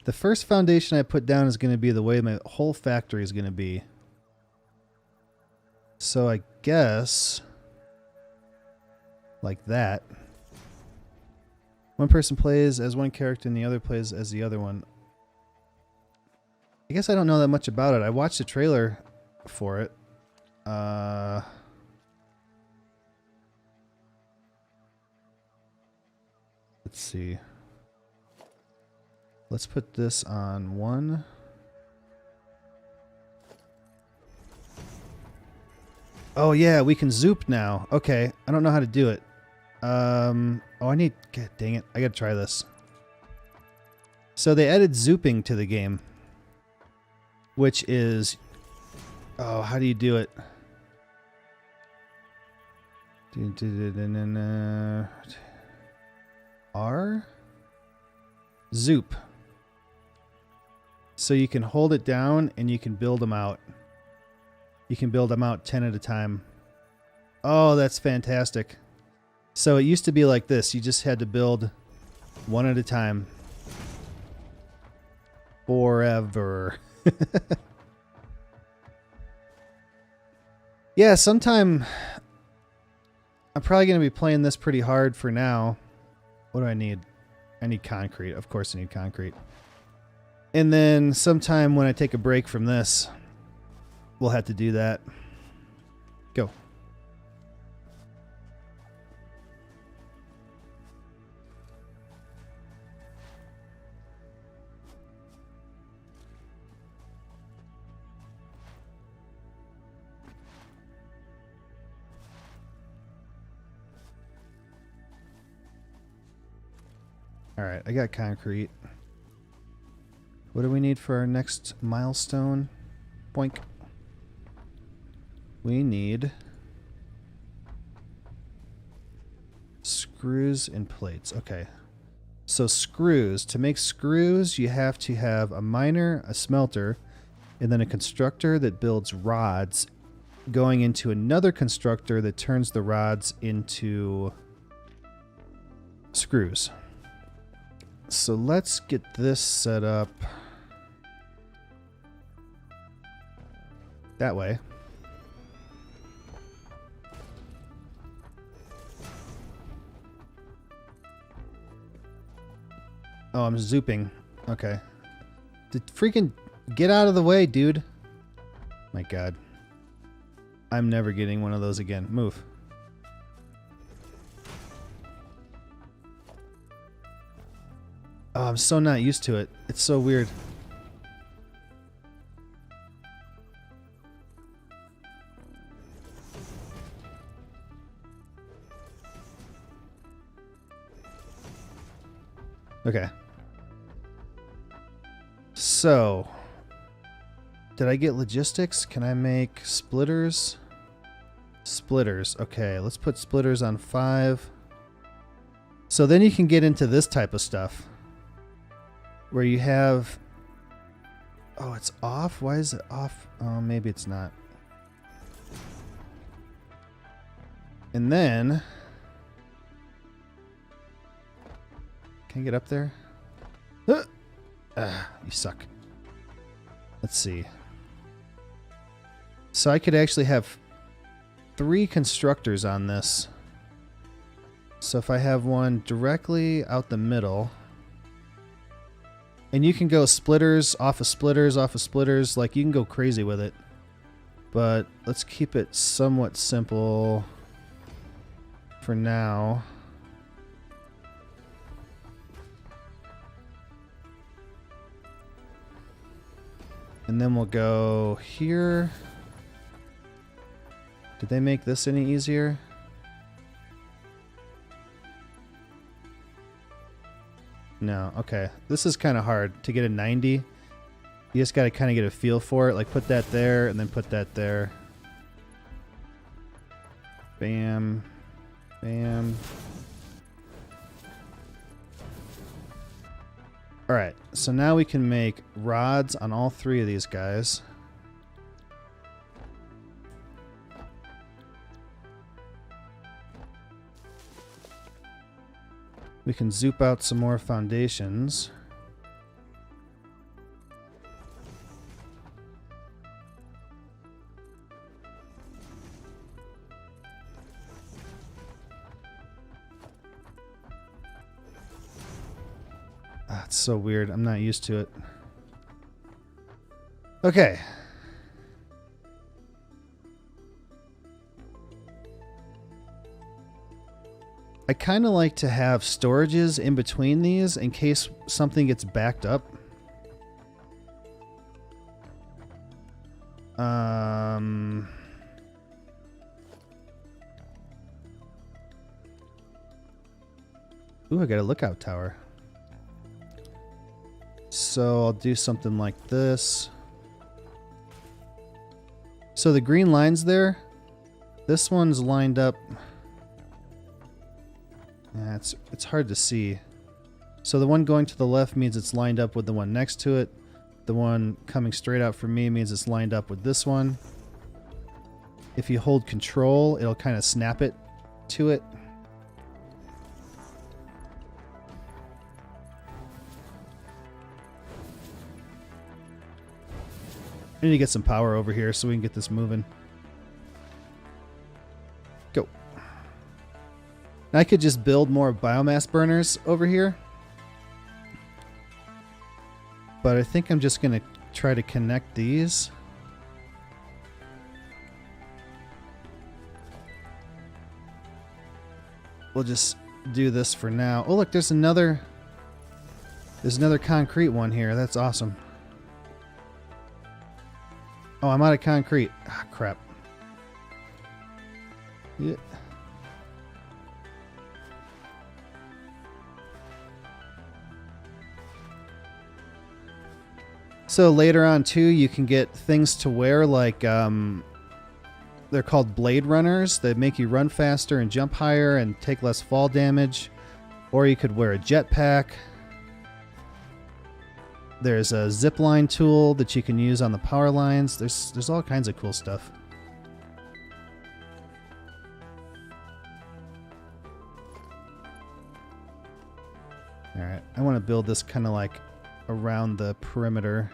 The first foundation I put down is going to be the way my whole factory is going to be. So I guess... like that. One person plays as one character and the other plays as the other one. I guess I don't know that much about it. I watched the trailer for it. Let's see. Let's put this on 1. Oh yeah, we can zoop now. Okay, I don't know how to do it. Oh, God dang it. I gotta try this. So they added zooping to the game. Which is... Oh, how do you do it? R? Zoop. So you can hold it down and you can build them out. You can build them out 10 at a time. Oh, that's fantastic. So it used to be like this. You just had to build 1 at a time. Forever. Yeah, sometime I'm probably going to be playing this pretty hard for now. What do I need? I need concrete. Of course I need concrete. And then sometime when I take a break from this, we'll have to do that. Go. Alright, I got concrete. What do we need for our next milestone? Boink. We need screws and plates. Okay. So screws. To make screws, you have to have a miner, a smelter, and then a constructor that builds rods going into another constructor that turns the rods into screws. So let's get this set up that way. Oh, I'm zooping. Okay. Freaking get out of the way, dude. My God. I'm never getting one of those again. Move. Oh, I'm so not used to it. It's so weird. Okay. So, did I get logistics? Can I make splitters? Splitters. Okay, let's put splitters on 5. So then you can get into this type of stuff where you have... Oh, it's off? Why is it off? Oh, maybe it's not. And then... Can I get up there? You suck. Let's see. So I could actually have 3 constructors on this. So if I have one directly out the middle, and you can go splitters off of splitters off of splitters, like you can go crazy with it. But let's keep it somewhat simple for now. And then we'll go here. Did they make this any easier? No, okay. This is kind of hard to get a 90. You just got to kind of get a feel for it. Like put that there and then put that there. Bam. Bam. Alright, so now we can make rods on all 3 of these guys. We can zoop out some more foundations. It's so weird. I'm not used to it. Okay. I kind of like to have storages in between these in case something gets backed up. Ooh, I got a lookout tower. So I'll do something like this. So the green line's there. This one's lined up. Yeah, it's hard to see. So the one going to the left means it's lined up with the one next to it. The one coming straight out from me means it's lined up with this one. If you hold control, it'll kind of snap it to it. I need to get some power over here so we can get this moving. Go. I could just build more biomass burners over here. But I think I'm just going to try to connect these. We'll just do this for now. Oh, look, there's another concrete one here. That's awesome. Oh, I'm out of concrete. Ah, crap. Yeah. So later on too, you can get things to wear like they're called blade runners. They make you run faster and jump higher and take less fall damage. Or you could wear a jetpack. There's a zip line tool that you can use on the power lines. There's all kinds of cool stuff. Alright, I want to build this kind of like around the perimeter.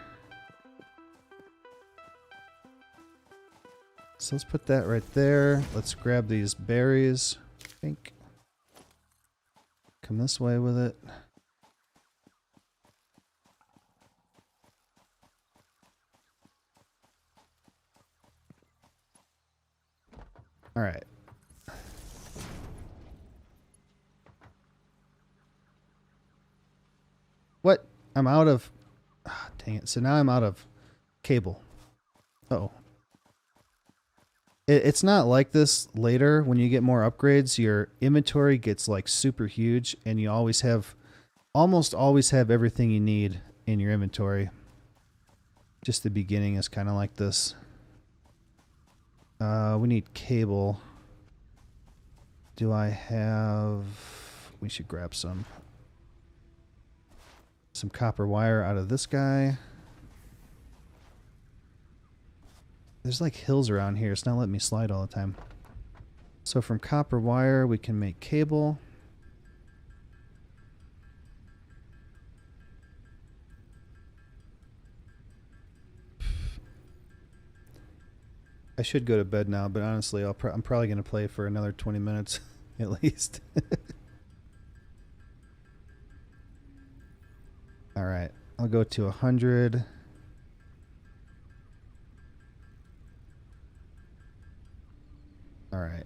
So let's put that right there. Let's grab these berries, I think. Come this way with it. Alright. What? I'm out of... Ah, dang it. So now I'm out of cable. Uh-oh. It's not like this later. When you get more upgrades, your inventory gets like super huge and you always have... almost always have everything you need in your inventory. Just the beginning is kind of like this. We need cable. Do I have... We should grab some copper wire out of this guy. There's like hills around here. It's not letting me slide all the time. So from copper wire, we can make cable. I should go to bed now, but honestly, I'm probably going to play for another 20 minutes at least. All right, I'll go to 100. All right,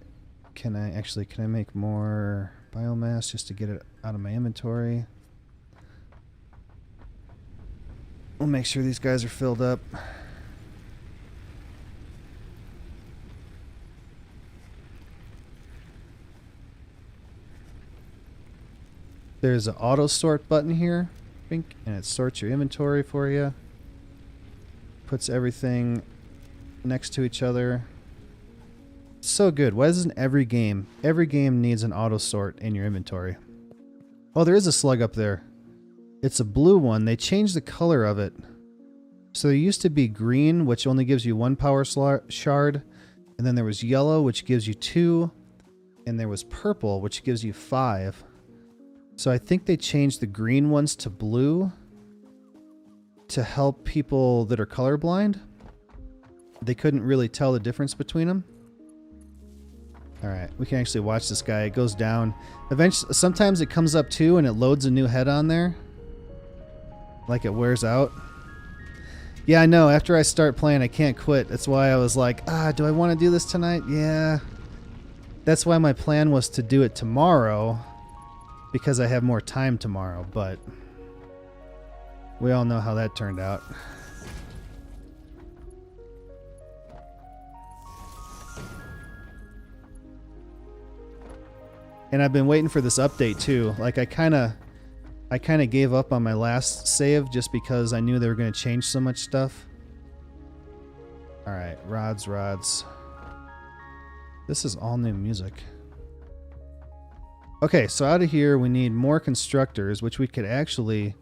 can I make more biomass just to get it out of my inventory? We'll make sure these guys are filled up. There's an auto sort button here, I think, and it sorts your inventory for you. Puts everything next to each other. So good. Why doesn't every game needs an auto sort in your inventory? Oh, there is a slug up there. It's a blue one. They changed the color of it. So there used to be green, which only gives you 1 power shard, and then there was yellow, which gives you 2, and there was purple, which gives you 5. So I think they changed the green ones to blue to help people that are colorblind. They couldn't really tell the difference between them. All right, we can actually watch this guy. It goes down. Eventually, sometimes it comes up too and it loads a new head on there. Like it wears out. Yeah, I know. After I start playing, I can't quit. That's why I was like, do I want to do this tonight? Yeah. That's why my plan was to do it tomorrow. Because I have more time tomorrow, but we all know how that turned out. And I've been waiting for this update too. Like I kind of gave up on my last save just because I knew they were going to change so much stuff. All right, rods. This is all new music. Okay, so out of here we need more constructors, which we could actually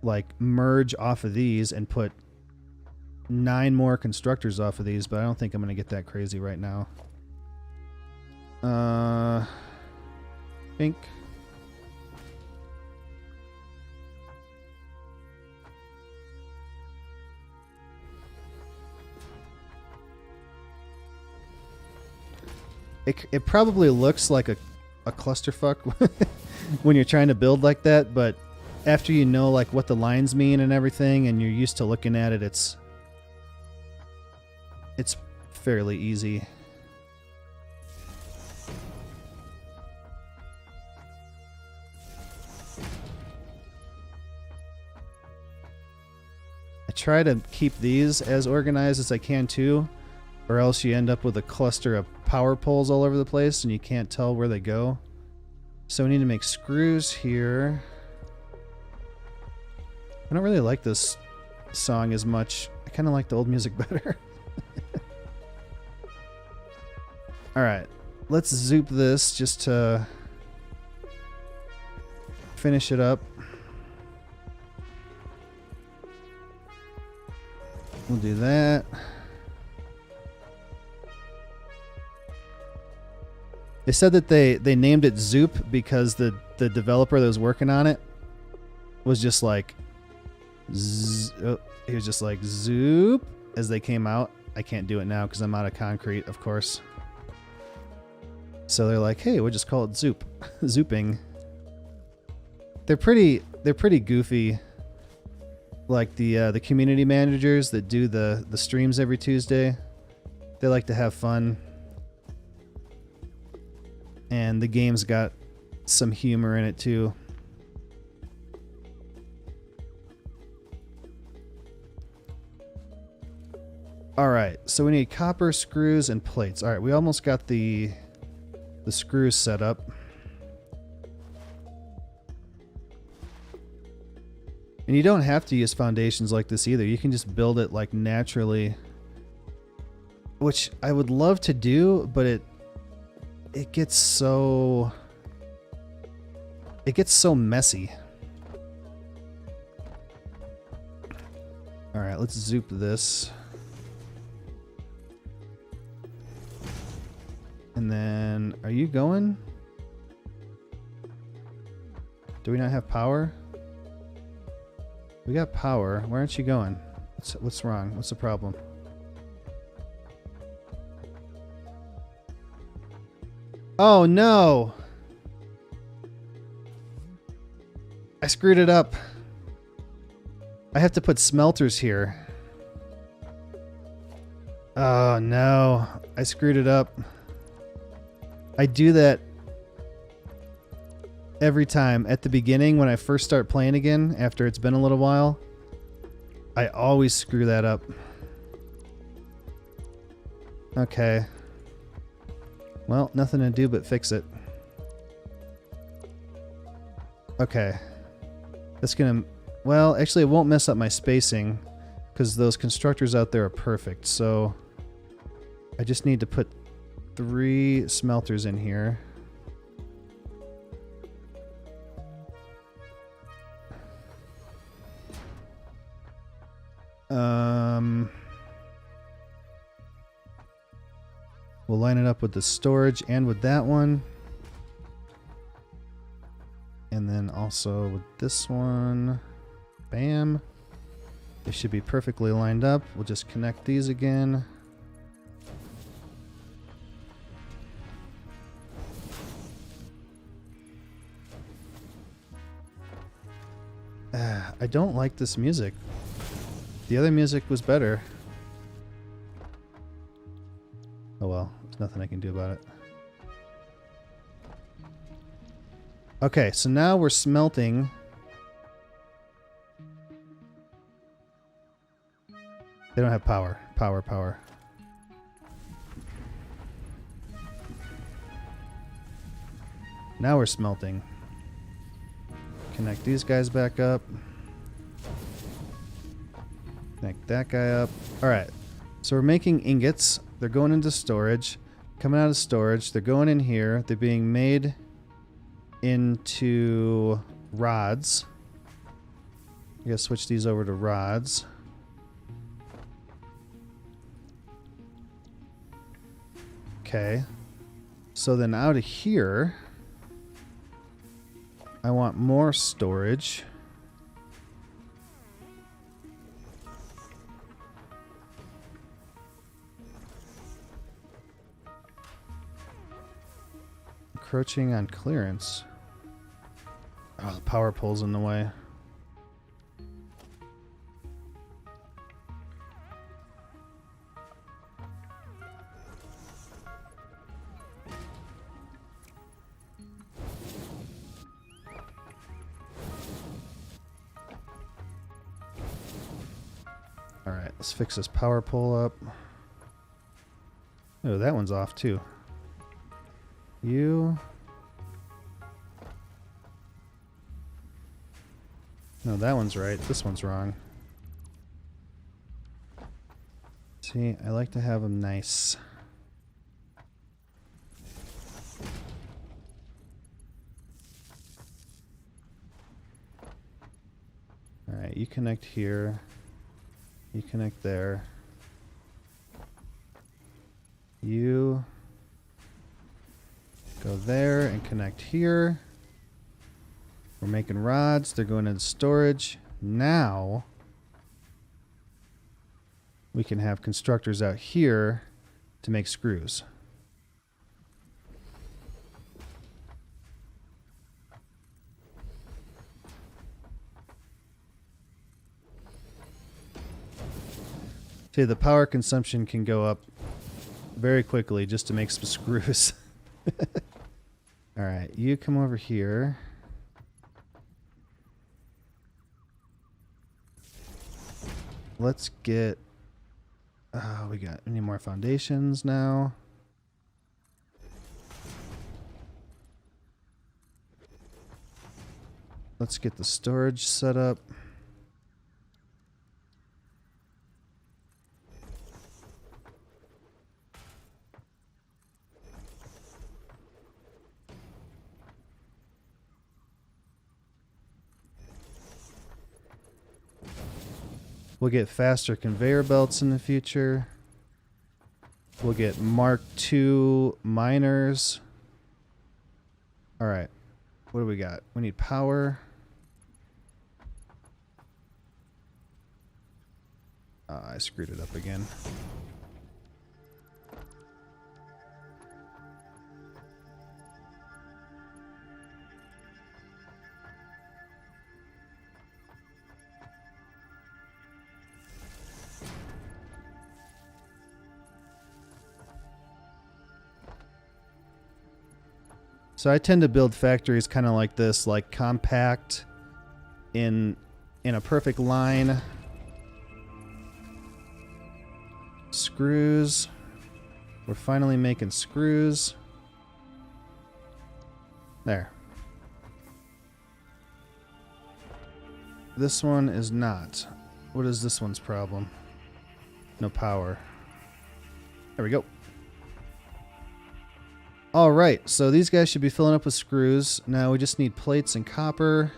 like merge off of these and put 9 more constructors off of these, but I don't think I'm going to get that crazy right now. Think. It probably looks like a clusterfuck when you're trying to build like that, but after you know like what the lines mean and everything and you're used to looking at it, it's fairly easy. I try to keep these as organized as I can too, or else you end up with a cluster of power poles all over the place and you can't tell where they go. So we need to make screws here. I don't really like this song as much. I kind of like the old music better. Alright, let's zoop this just to finish it up. We'll do that. They said that they named it Zoop because the developer that was working on it was just like, he was just like Zoop as they came out. I can't do it now because I'm out of concrete, of course. So they're like, hey, we'll just call it Zoop. Zooping. They're pretty goofy. Like the community managers that do the streams every Tuesday. They like to have fun. And the game's got some humor in it too. Alright, so we need copper, screws, and plates. Alright, we almost got the screws set up. And you don't have to use foundations like this either. You can just build it like naturally. Which I would love to do, but it gets so messy. Alright, let's zoop this. And then, are you going? Do we not have power? We got power. Why aren't you going? What's wrong? What's the problem? Oh no! I screwed it up. I have to put smelters here. Oh no, I screwed it up. I do that every time at the beginning when I first start playing again after it's been a little while. I always screw that up. Okay. Well, nothing to do but fix it. Okay. That's gonna... Well, actually it won't mess up my spacing because those constructors out there are perfect. So I just need to put 3 smelters in here. We'll line it up with the storage and with that one. And then also with this one. Bam. They should be perfectly lined up. We'll just connect these again. I don't like this music. The other music was better. Oh well, there's nothing I can do about it. Okay, so now we're smelting. They don't have power. Power. Now we're smelting. Connect these guys back up. Connect that guy up. Alright, so we're making ingots. They're going into storage. Coming out of storage, they're going in here. They're being made into rods. I gotta switch these over to rods. Okay. So then out of here, I want more storage. Encroaching on clearance. Oh, the power pole's in the way. Alright, let's fix this power pole up. Oh, that one's off too. You... No, that one's right. This one's wrong. See, I like to have them nice. Alright, you connect here. You connect there. You go there and connect here. We're making rods. They're going into storage. Now we can have constructors out here to make screws. See, the power consumption can go up very quickly just to make some screws. Alright, you come over here. Let's get... we need more foundations now. Let's get the storage set up. We'll get faster conveyor belts in the future. We'll get Mark II miners. All right. What do we got? We need power. I screwed it up again. So I tend to build factories kind of like this, like compact in a perfect line. Screws. We're finally making screws. There. This one is not. What is this one's problem? No power. There we go. All right, so these guys should be filling up with screws. Now we just need plates and copper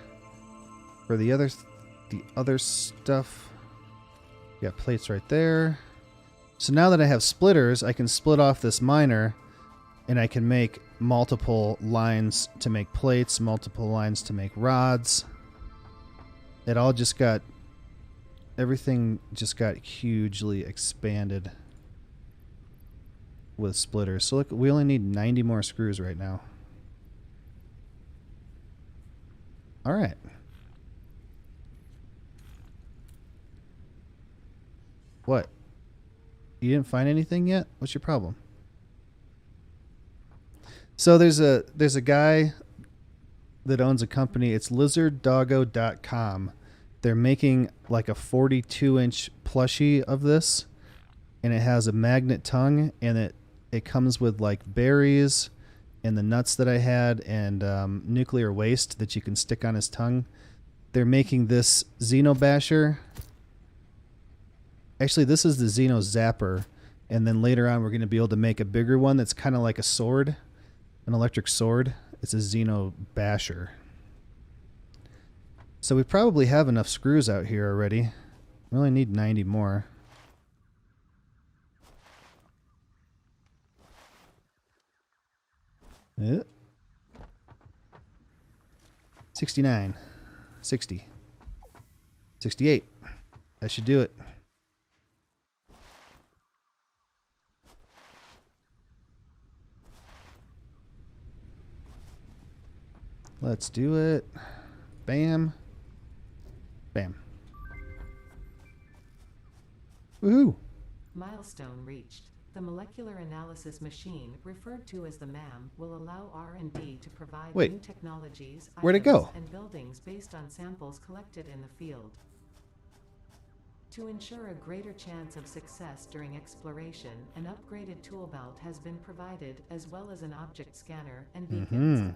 for the other stuff. We got plates right there. So now that I have splitters, I can split off this miner and I can make multiple lines to make plates, multiple lines to make rods. It all just got, everything just got hugely expanded with splitters. So look, we only need 90 more screws right now. All right. What? You didn't find anything yet? What's your problem? So there's a guy that owns a company. It's lizarddoggo.com. They're making like a 42-inch plushie of this, and it has a magnet tongue, and it comes with like berries and the nuts that I had and nuclear waste that you can stick on his tongue. They're making this Xeno Basher. Actually, this is the Xeno Zapper, and then later on we're going to be able to make a bigger one that's kind of like a sword, an electric sword. It's a Xeno Basher. So we probably have enough screws out here already. We only need 90 more. Yeah. 69, 60, 68. That should do it. Let's do it. Bam. Bam. Woohoo! Milestone reached. The molecular analysis machine, referred to as the MAM, will allow R&D to provide new technologies, where'd it go? And buildings based on samples collected in the field. To ensure a greater chance of success during exploration, an upgraded tool belt has been provided, as well as an object scanner and beacons.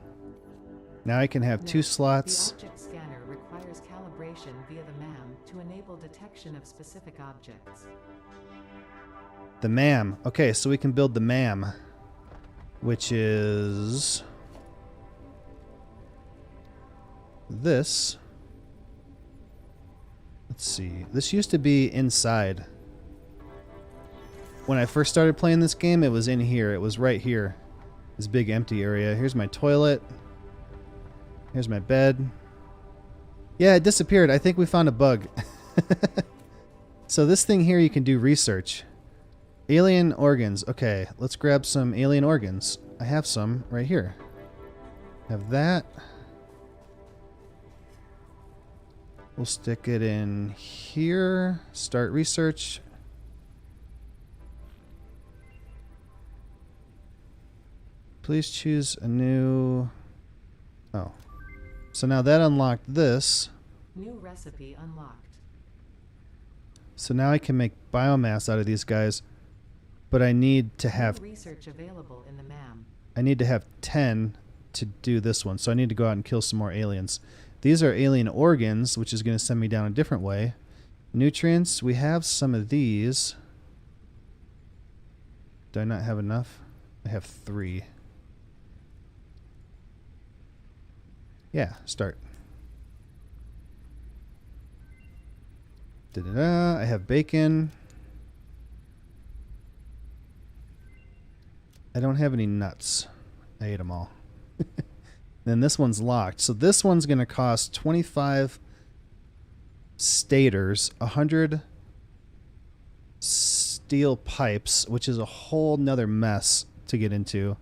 Now I can have two slots. The object scanner requires calibration via the MAM to enable detection of specific objects. The MAM. Okay, so we can build the MAM, which is this. Let's see. This used to be inside. When I first started playing this game, it was in here. It was right here. This big empty area. Here's my toilet. Here's my bed. Yeah, it disappeared. I think we found a bug. So this thing here, you can do research. Alien organs. Okay, let's grab some alien organs. I have some right here. Have that. We'll stick it in here. Start research. Please choose a new... Oh. So now that unlocked this. New recipe unlocked. So now I can make biomass out of these guys. But I need to have... research available in the MAM. I need to have 10 to do this one. So I need to go out and kill some more aliens. These are alien organs, which is going to send me down a different way. Nutrients. We have some of these. Do I not have enough? I have 3. Yeah, start. Da-da-da. I have bacon. I don't have any nuts. I ate them all. Then this one's locked. So this one's going to cost 25 stators, 100 steel pipes, which is a whole nother mess to get into.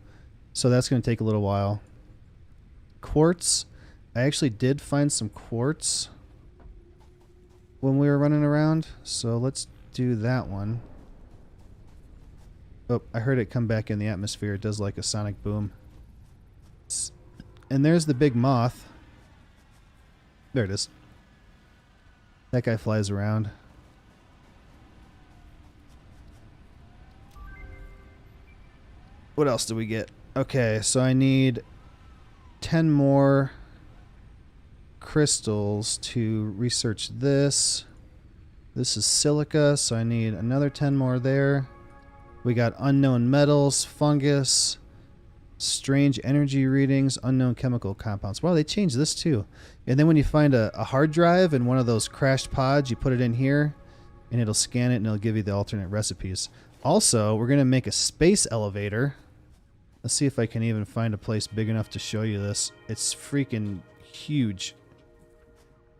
So that's going to take a little while. Quartz. I actually did find some quartz when we were running around. So let's do that one. Oh, I heard it come back in the atmosphere. It does like a sonic boom. And there's the big moth. There it is. That guy flies around. What else do we get? Okay, so I need 10 more crystals to research this. This is silica, so I need another 10 more there. We got unknown metals, fungus, strange energy readings, unknown chemical compounds. Wow, they changed this too. And then when you find a hard drive in one of those crashed pods, you put it in here and it'll scan it and it'll give you the alternate recipes. Also, we're going to make a space elevator. Let's see if I can even find a place big enough to show you this. It's freaking huge.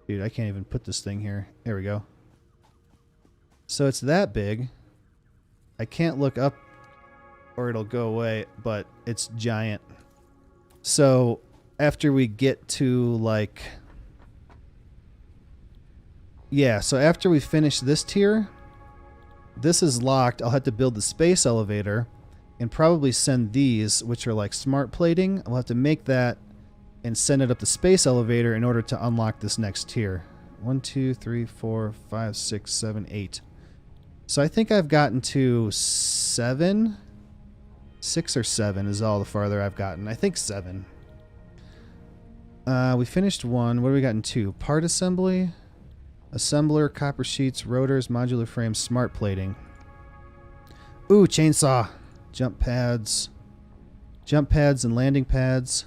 Dude, I can't even put this thing here. There we go. So it's that big. I can't look up or it'll go away, but it's giant. So after we get to like... Yeah, so after we finish this tier, this is locked. I'll have to build the space elevator and probably send these, which are like smart plating. I'll have to make that and send it up the space elevator in order to unlock this next tier. 1, 2, 3, 4, 5, 6, 7, 8. So I think I've gotten to 7. 6 or 7 is all the farther I've gotten. I think 7. We finished 1. What do we got in 2? Part assembly, assembler, copper sheets, rotors, modular frames, smart plating. Ooh, chainsaw. Jump pads and landing pads.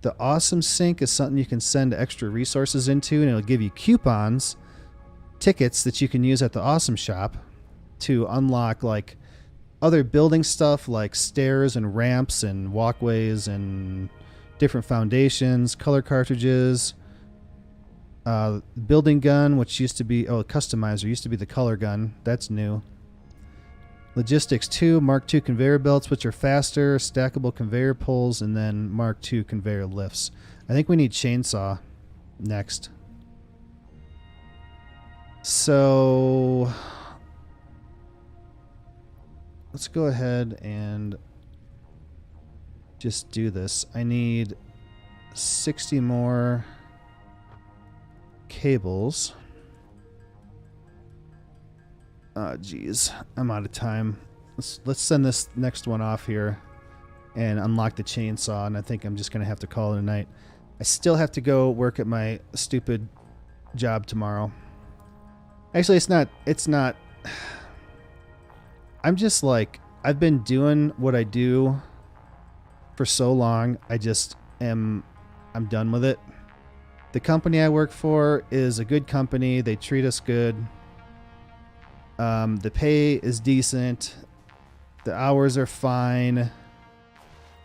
The awesome sink is something you can send extra resources into, and it'll give you coupons, tickets that you can use at the awesome shop to unlock like other building stuff like stairs and ramps and walkways and different foundations, color cartridges, building gun, which used to be, customizer, used to be the color gun. That's new. Logistics 2, Mark II conveyor belts, which are faster, stackable conveyor poles, and then Mark II conveyor lifts. I think we need chainsaw next. So let's go ahead and just do this. I need 60 more cables. Oh, geez. I'm out of time. Let's send this next one off here and unlock the chainsaw, and I think I'm just going to have to call it a night. I still have to go work at my stupid job tomorrow. Actually, it's not. I'm just like, I've been doing what I do for so long. I'm done with it. The company I work for is a good company. They treat us good. The pay is decent. The hours are fine.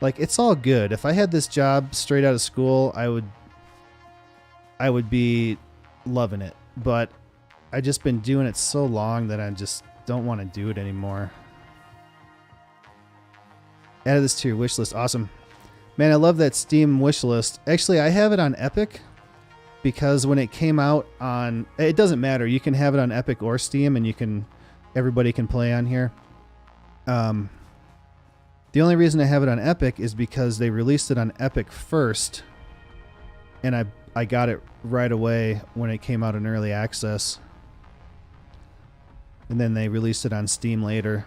Like, it's all good. If I had this job straight out of school, I would be loving it. But I just been doing it so long that I just don't want to do it anymore. Added this to your wish list. Awesome. Man, I love that Steam wish list. Actually, I have it on Epic because when it came out on... It doesn't matter. You can have it on Epic or Steam, and everybody can play on here. The only reason I have it on Epic is because they released it on Epic first, and I got it right away when it came out in early access. And then they released it on Steam later.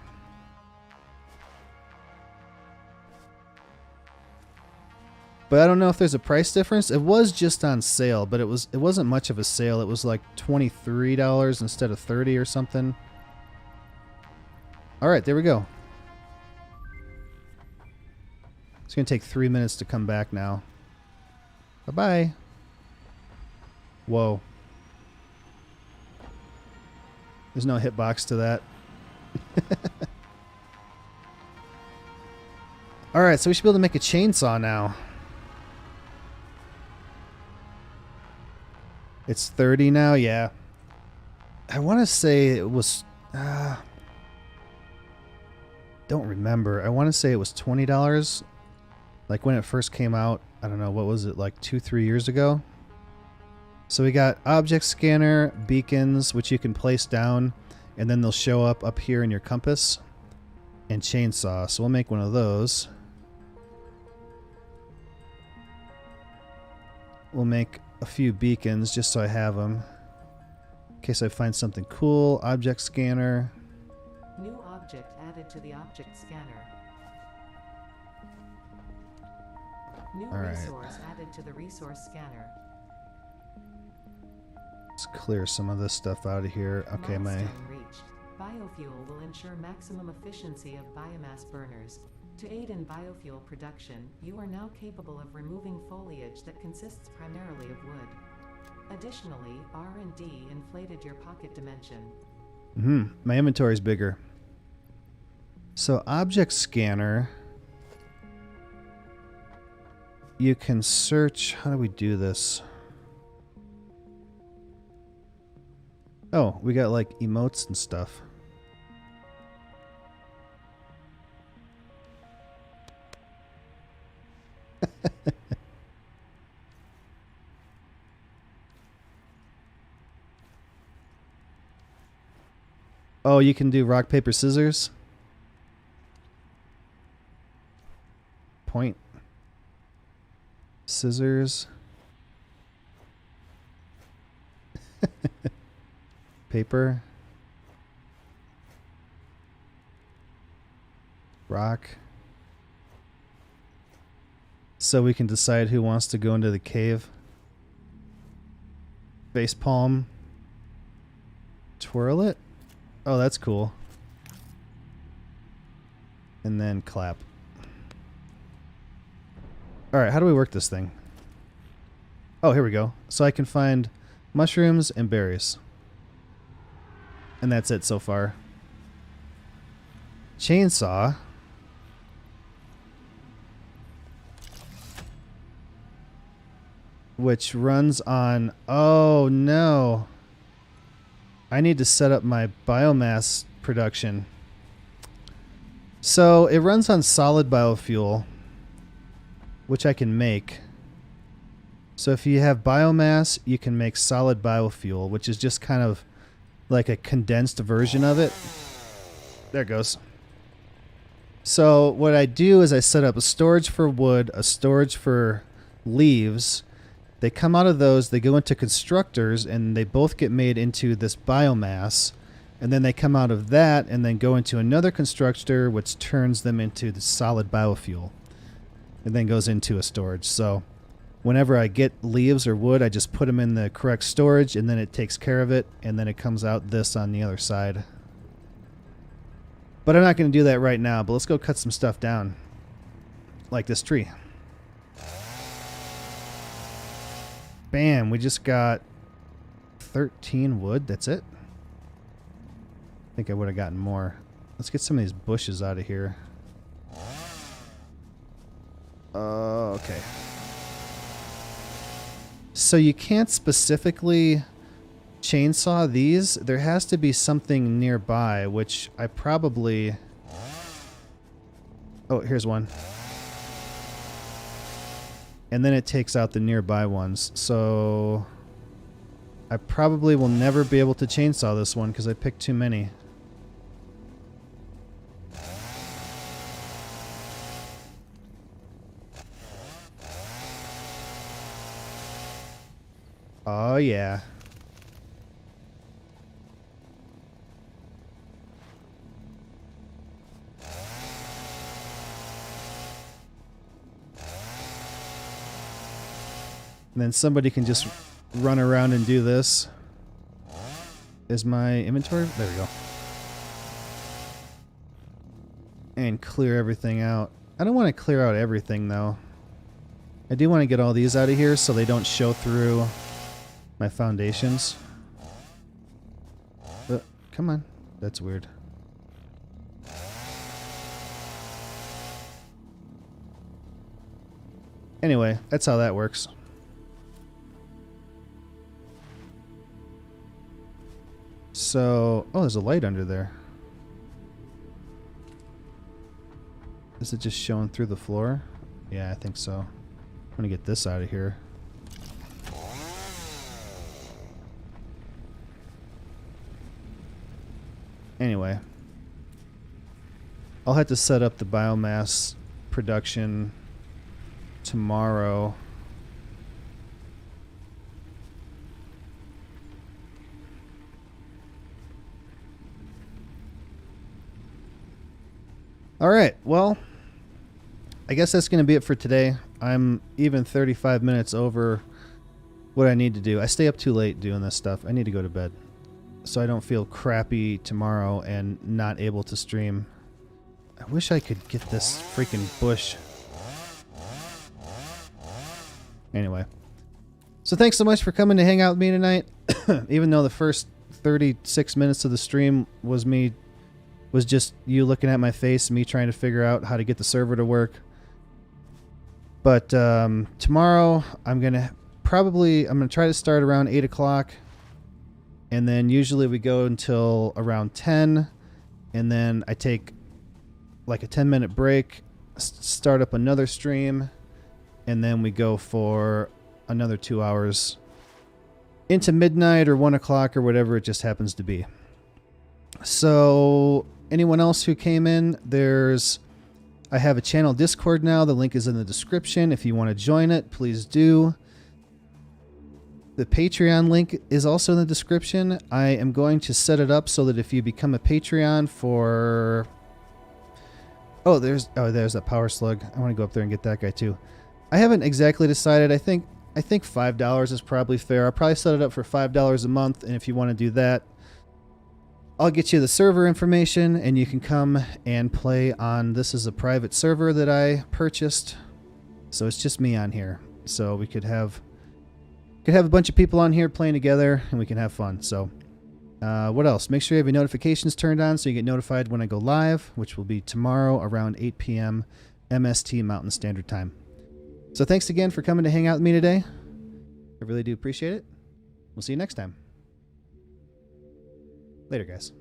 But I don't know if there's a price difference. It was just on sale, but it wasn't much of a sale. It was like $23 instead of $30 or something. All right, there we go. It's going to take 3 minutes to come back now. Bye-bye. Whoa. There's no hitbox to that. Alright, so we should be able to make a chainsaw now. It's 30 now? Yeah. I want to say it was... don't remember. I want to say it was $20. Like when it first came out, I don't know, what was it, like 2-3 years ago? So we got object scanner, beacons, which you can place down, and then they'll show up here in your compass, and chainsaw. So we'll make one of those. We'll make a few beacons just so I have them. In case I find something cool. Object scanner. New object added to the object scanner. New resource added to the resource scanner. Let's clear some of this stuff out of here. Okay, Milestone reached. Biofuel will ensure maximum efficiency of biomass burners. To aid in biofuel production, you are now capable of removing foliage that consists primarily of wood. Additionally, R&D inflated your pocket dimension. My inventory is bigger. So object scanner... You can search... How do we do this? Oh, we got like emotes and stuff. Oh, you can do rock, paper, scissors? Point. Scissors. Paper. Rock. So we can decide who wants to go into the cave. Face palm. Twirl it. Oh, that's cool. And then clap. Alright, how do we work this thing? Oh, here we go. So I can find mushrooms and berries. And that's it so far. Chainsaw. Which runs on... Oh, no. I need to set up my biomass production. So it runs on solid biofuel, which I can make. So if you have biomass, you can make solid biofuel, which is just kind of like a condensed version of it. There it goes. So what I do is I set up a storage for wood, a storage for leaves. They come out of those, they go into constructors, and they both get made into this biomass. And then they come out of that and then go into another constructor, which turns them into the solid biofuel. And then goes into a storage. So whenever I get leaves or wood, I just put them in the correct storage, and then it takes care of it, and then it comes out this on the other side. But I'm not going to do that right now, but let's go cut some stuff down. Like this tree. Bam, we just got 13 wood. That's it. I think I would have gotten more. Let's get some of these bushes out of here. Okay. So you can't specifically chainsaw these. There has to be something nearby, which I probably... Oh, here's one. And then it takes out the nearby ones. So I probably will never be able to chainsaw this one because I picked too many. Oh, yeah. And then somebody can just run around and do this. Is my inventory? There we go. And clear everything out. I don't want to clear out everything, though. I do want to get all these out of here so they don't show through my foundations. Come on. That's weird. Anyway, that's how that works. So, oh, there's a light under there. Is it just showing through the floor? Yeah, I think so. I'm gonna get this out of here. Anyway, I'll have to set up the biomass production tomorrow. All right, well, I guess that's going to be it for today. I'm even 35 minutes over what I need to do. I stay up too late doing this stuff. I need to go to bed so I don't feel crappy tomorrow and not able to stream. I wish I could get this freaking bush. Anyway, so thanks so much for coming to hang out with me tonight. Even though the first 36 minutes of the stream was just you looking at my face, me trying to figure out how to get the server to work. But tomorrow I'm gonna try to start around 8 o'clock, and then usually we go until around 10, and then I take like a 10-minute break, start up another stream, and then we go for another 2 hours into midnight or 1 o'clock or whatever it just happens to be. So anyone else who came in, I have a channel Discord now. The link is in the description. If you want to join it, please do. The Patreon link is also in the description. I am going to set it up so that if you become a Patreon for... Oh, there's that power slug. I want to go up there and get that guy too. I haven't exactly decided. I think $5 is probably fair. I'll probably set it up for $5 a month, and if you want to do that, I'll get you the server information, and you can come and play on... This is a private server that I purchased, so it's just me on here. So we could have a bunch of people on here playing together, and we can have fun. So what else? Make sure you have your notifications turned on so you get notified when I go live, which will be tomorrow around 8 p.m. MST Mountain Standard Time. So thanks again for coming to hang out with me today. I really do appreciate it. We'll see you next time. Later, guys.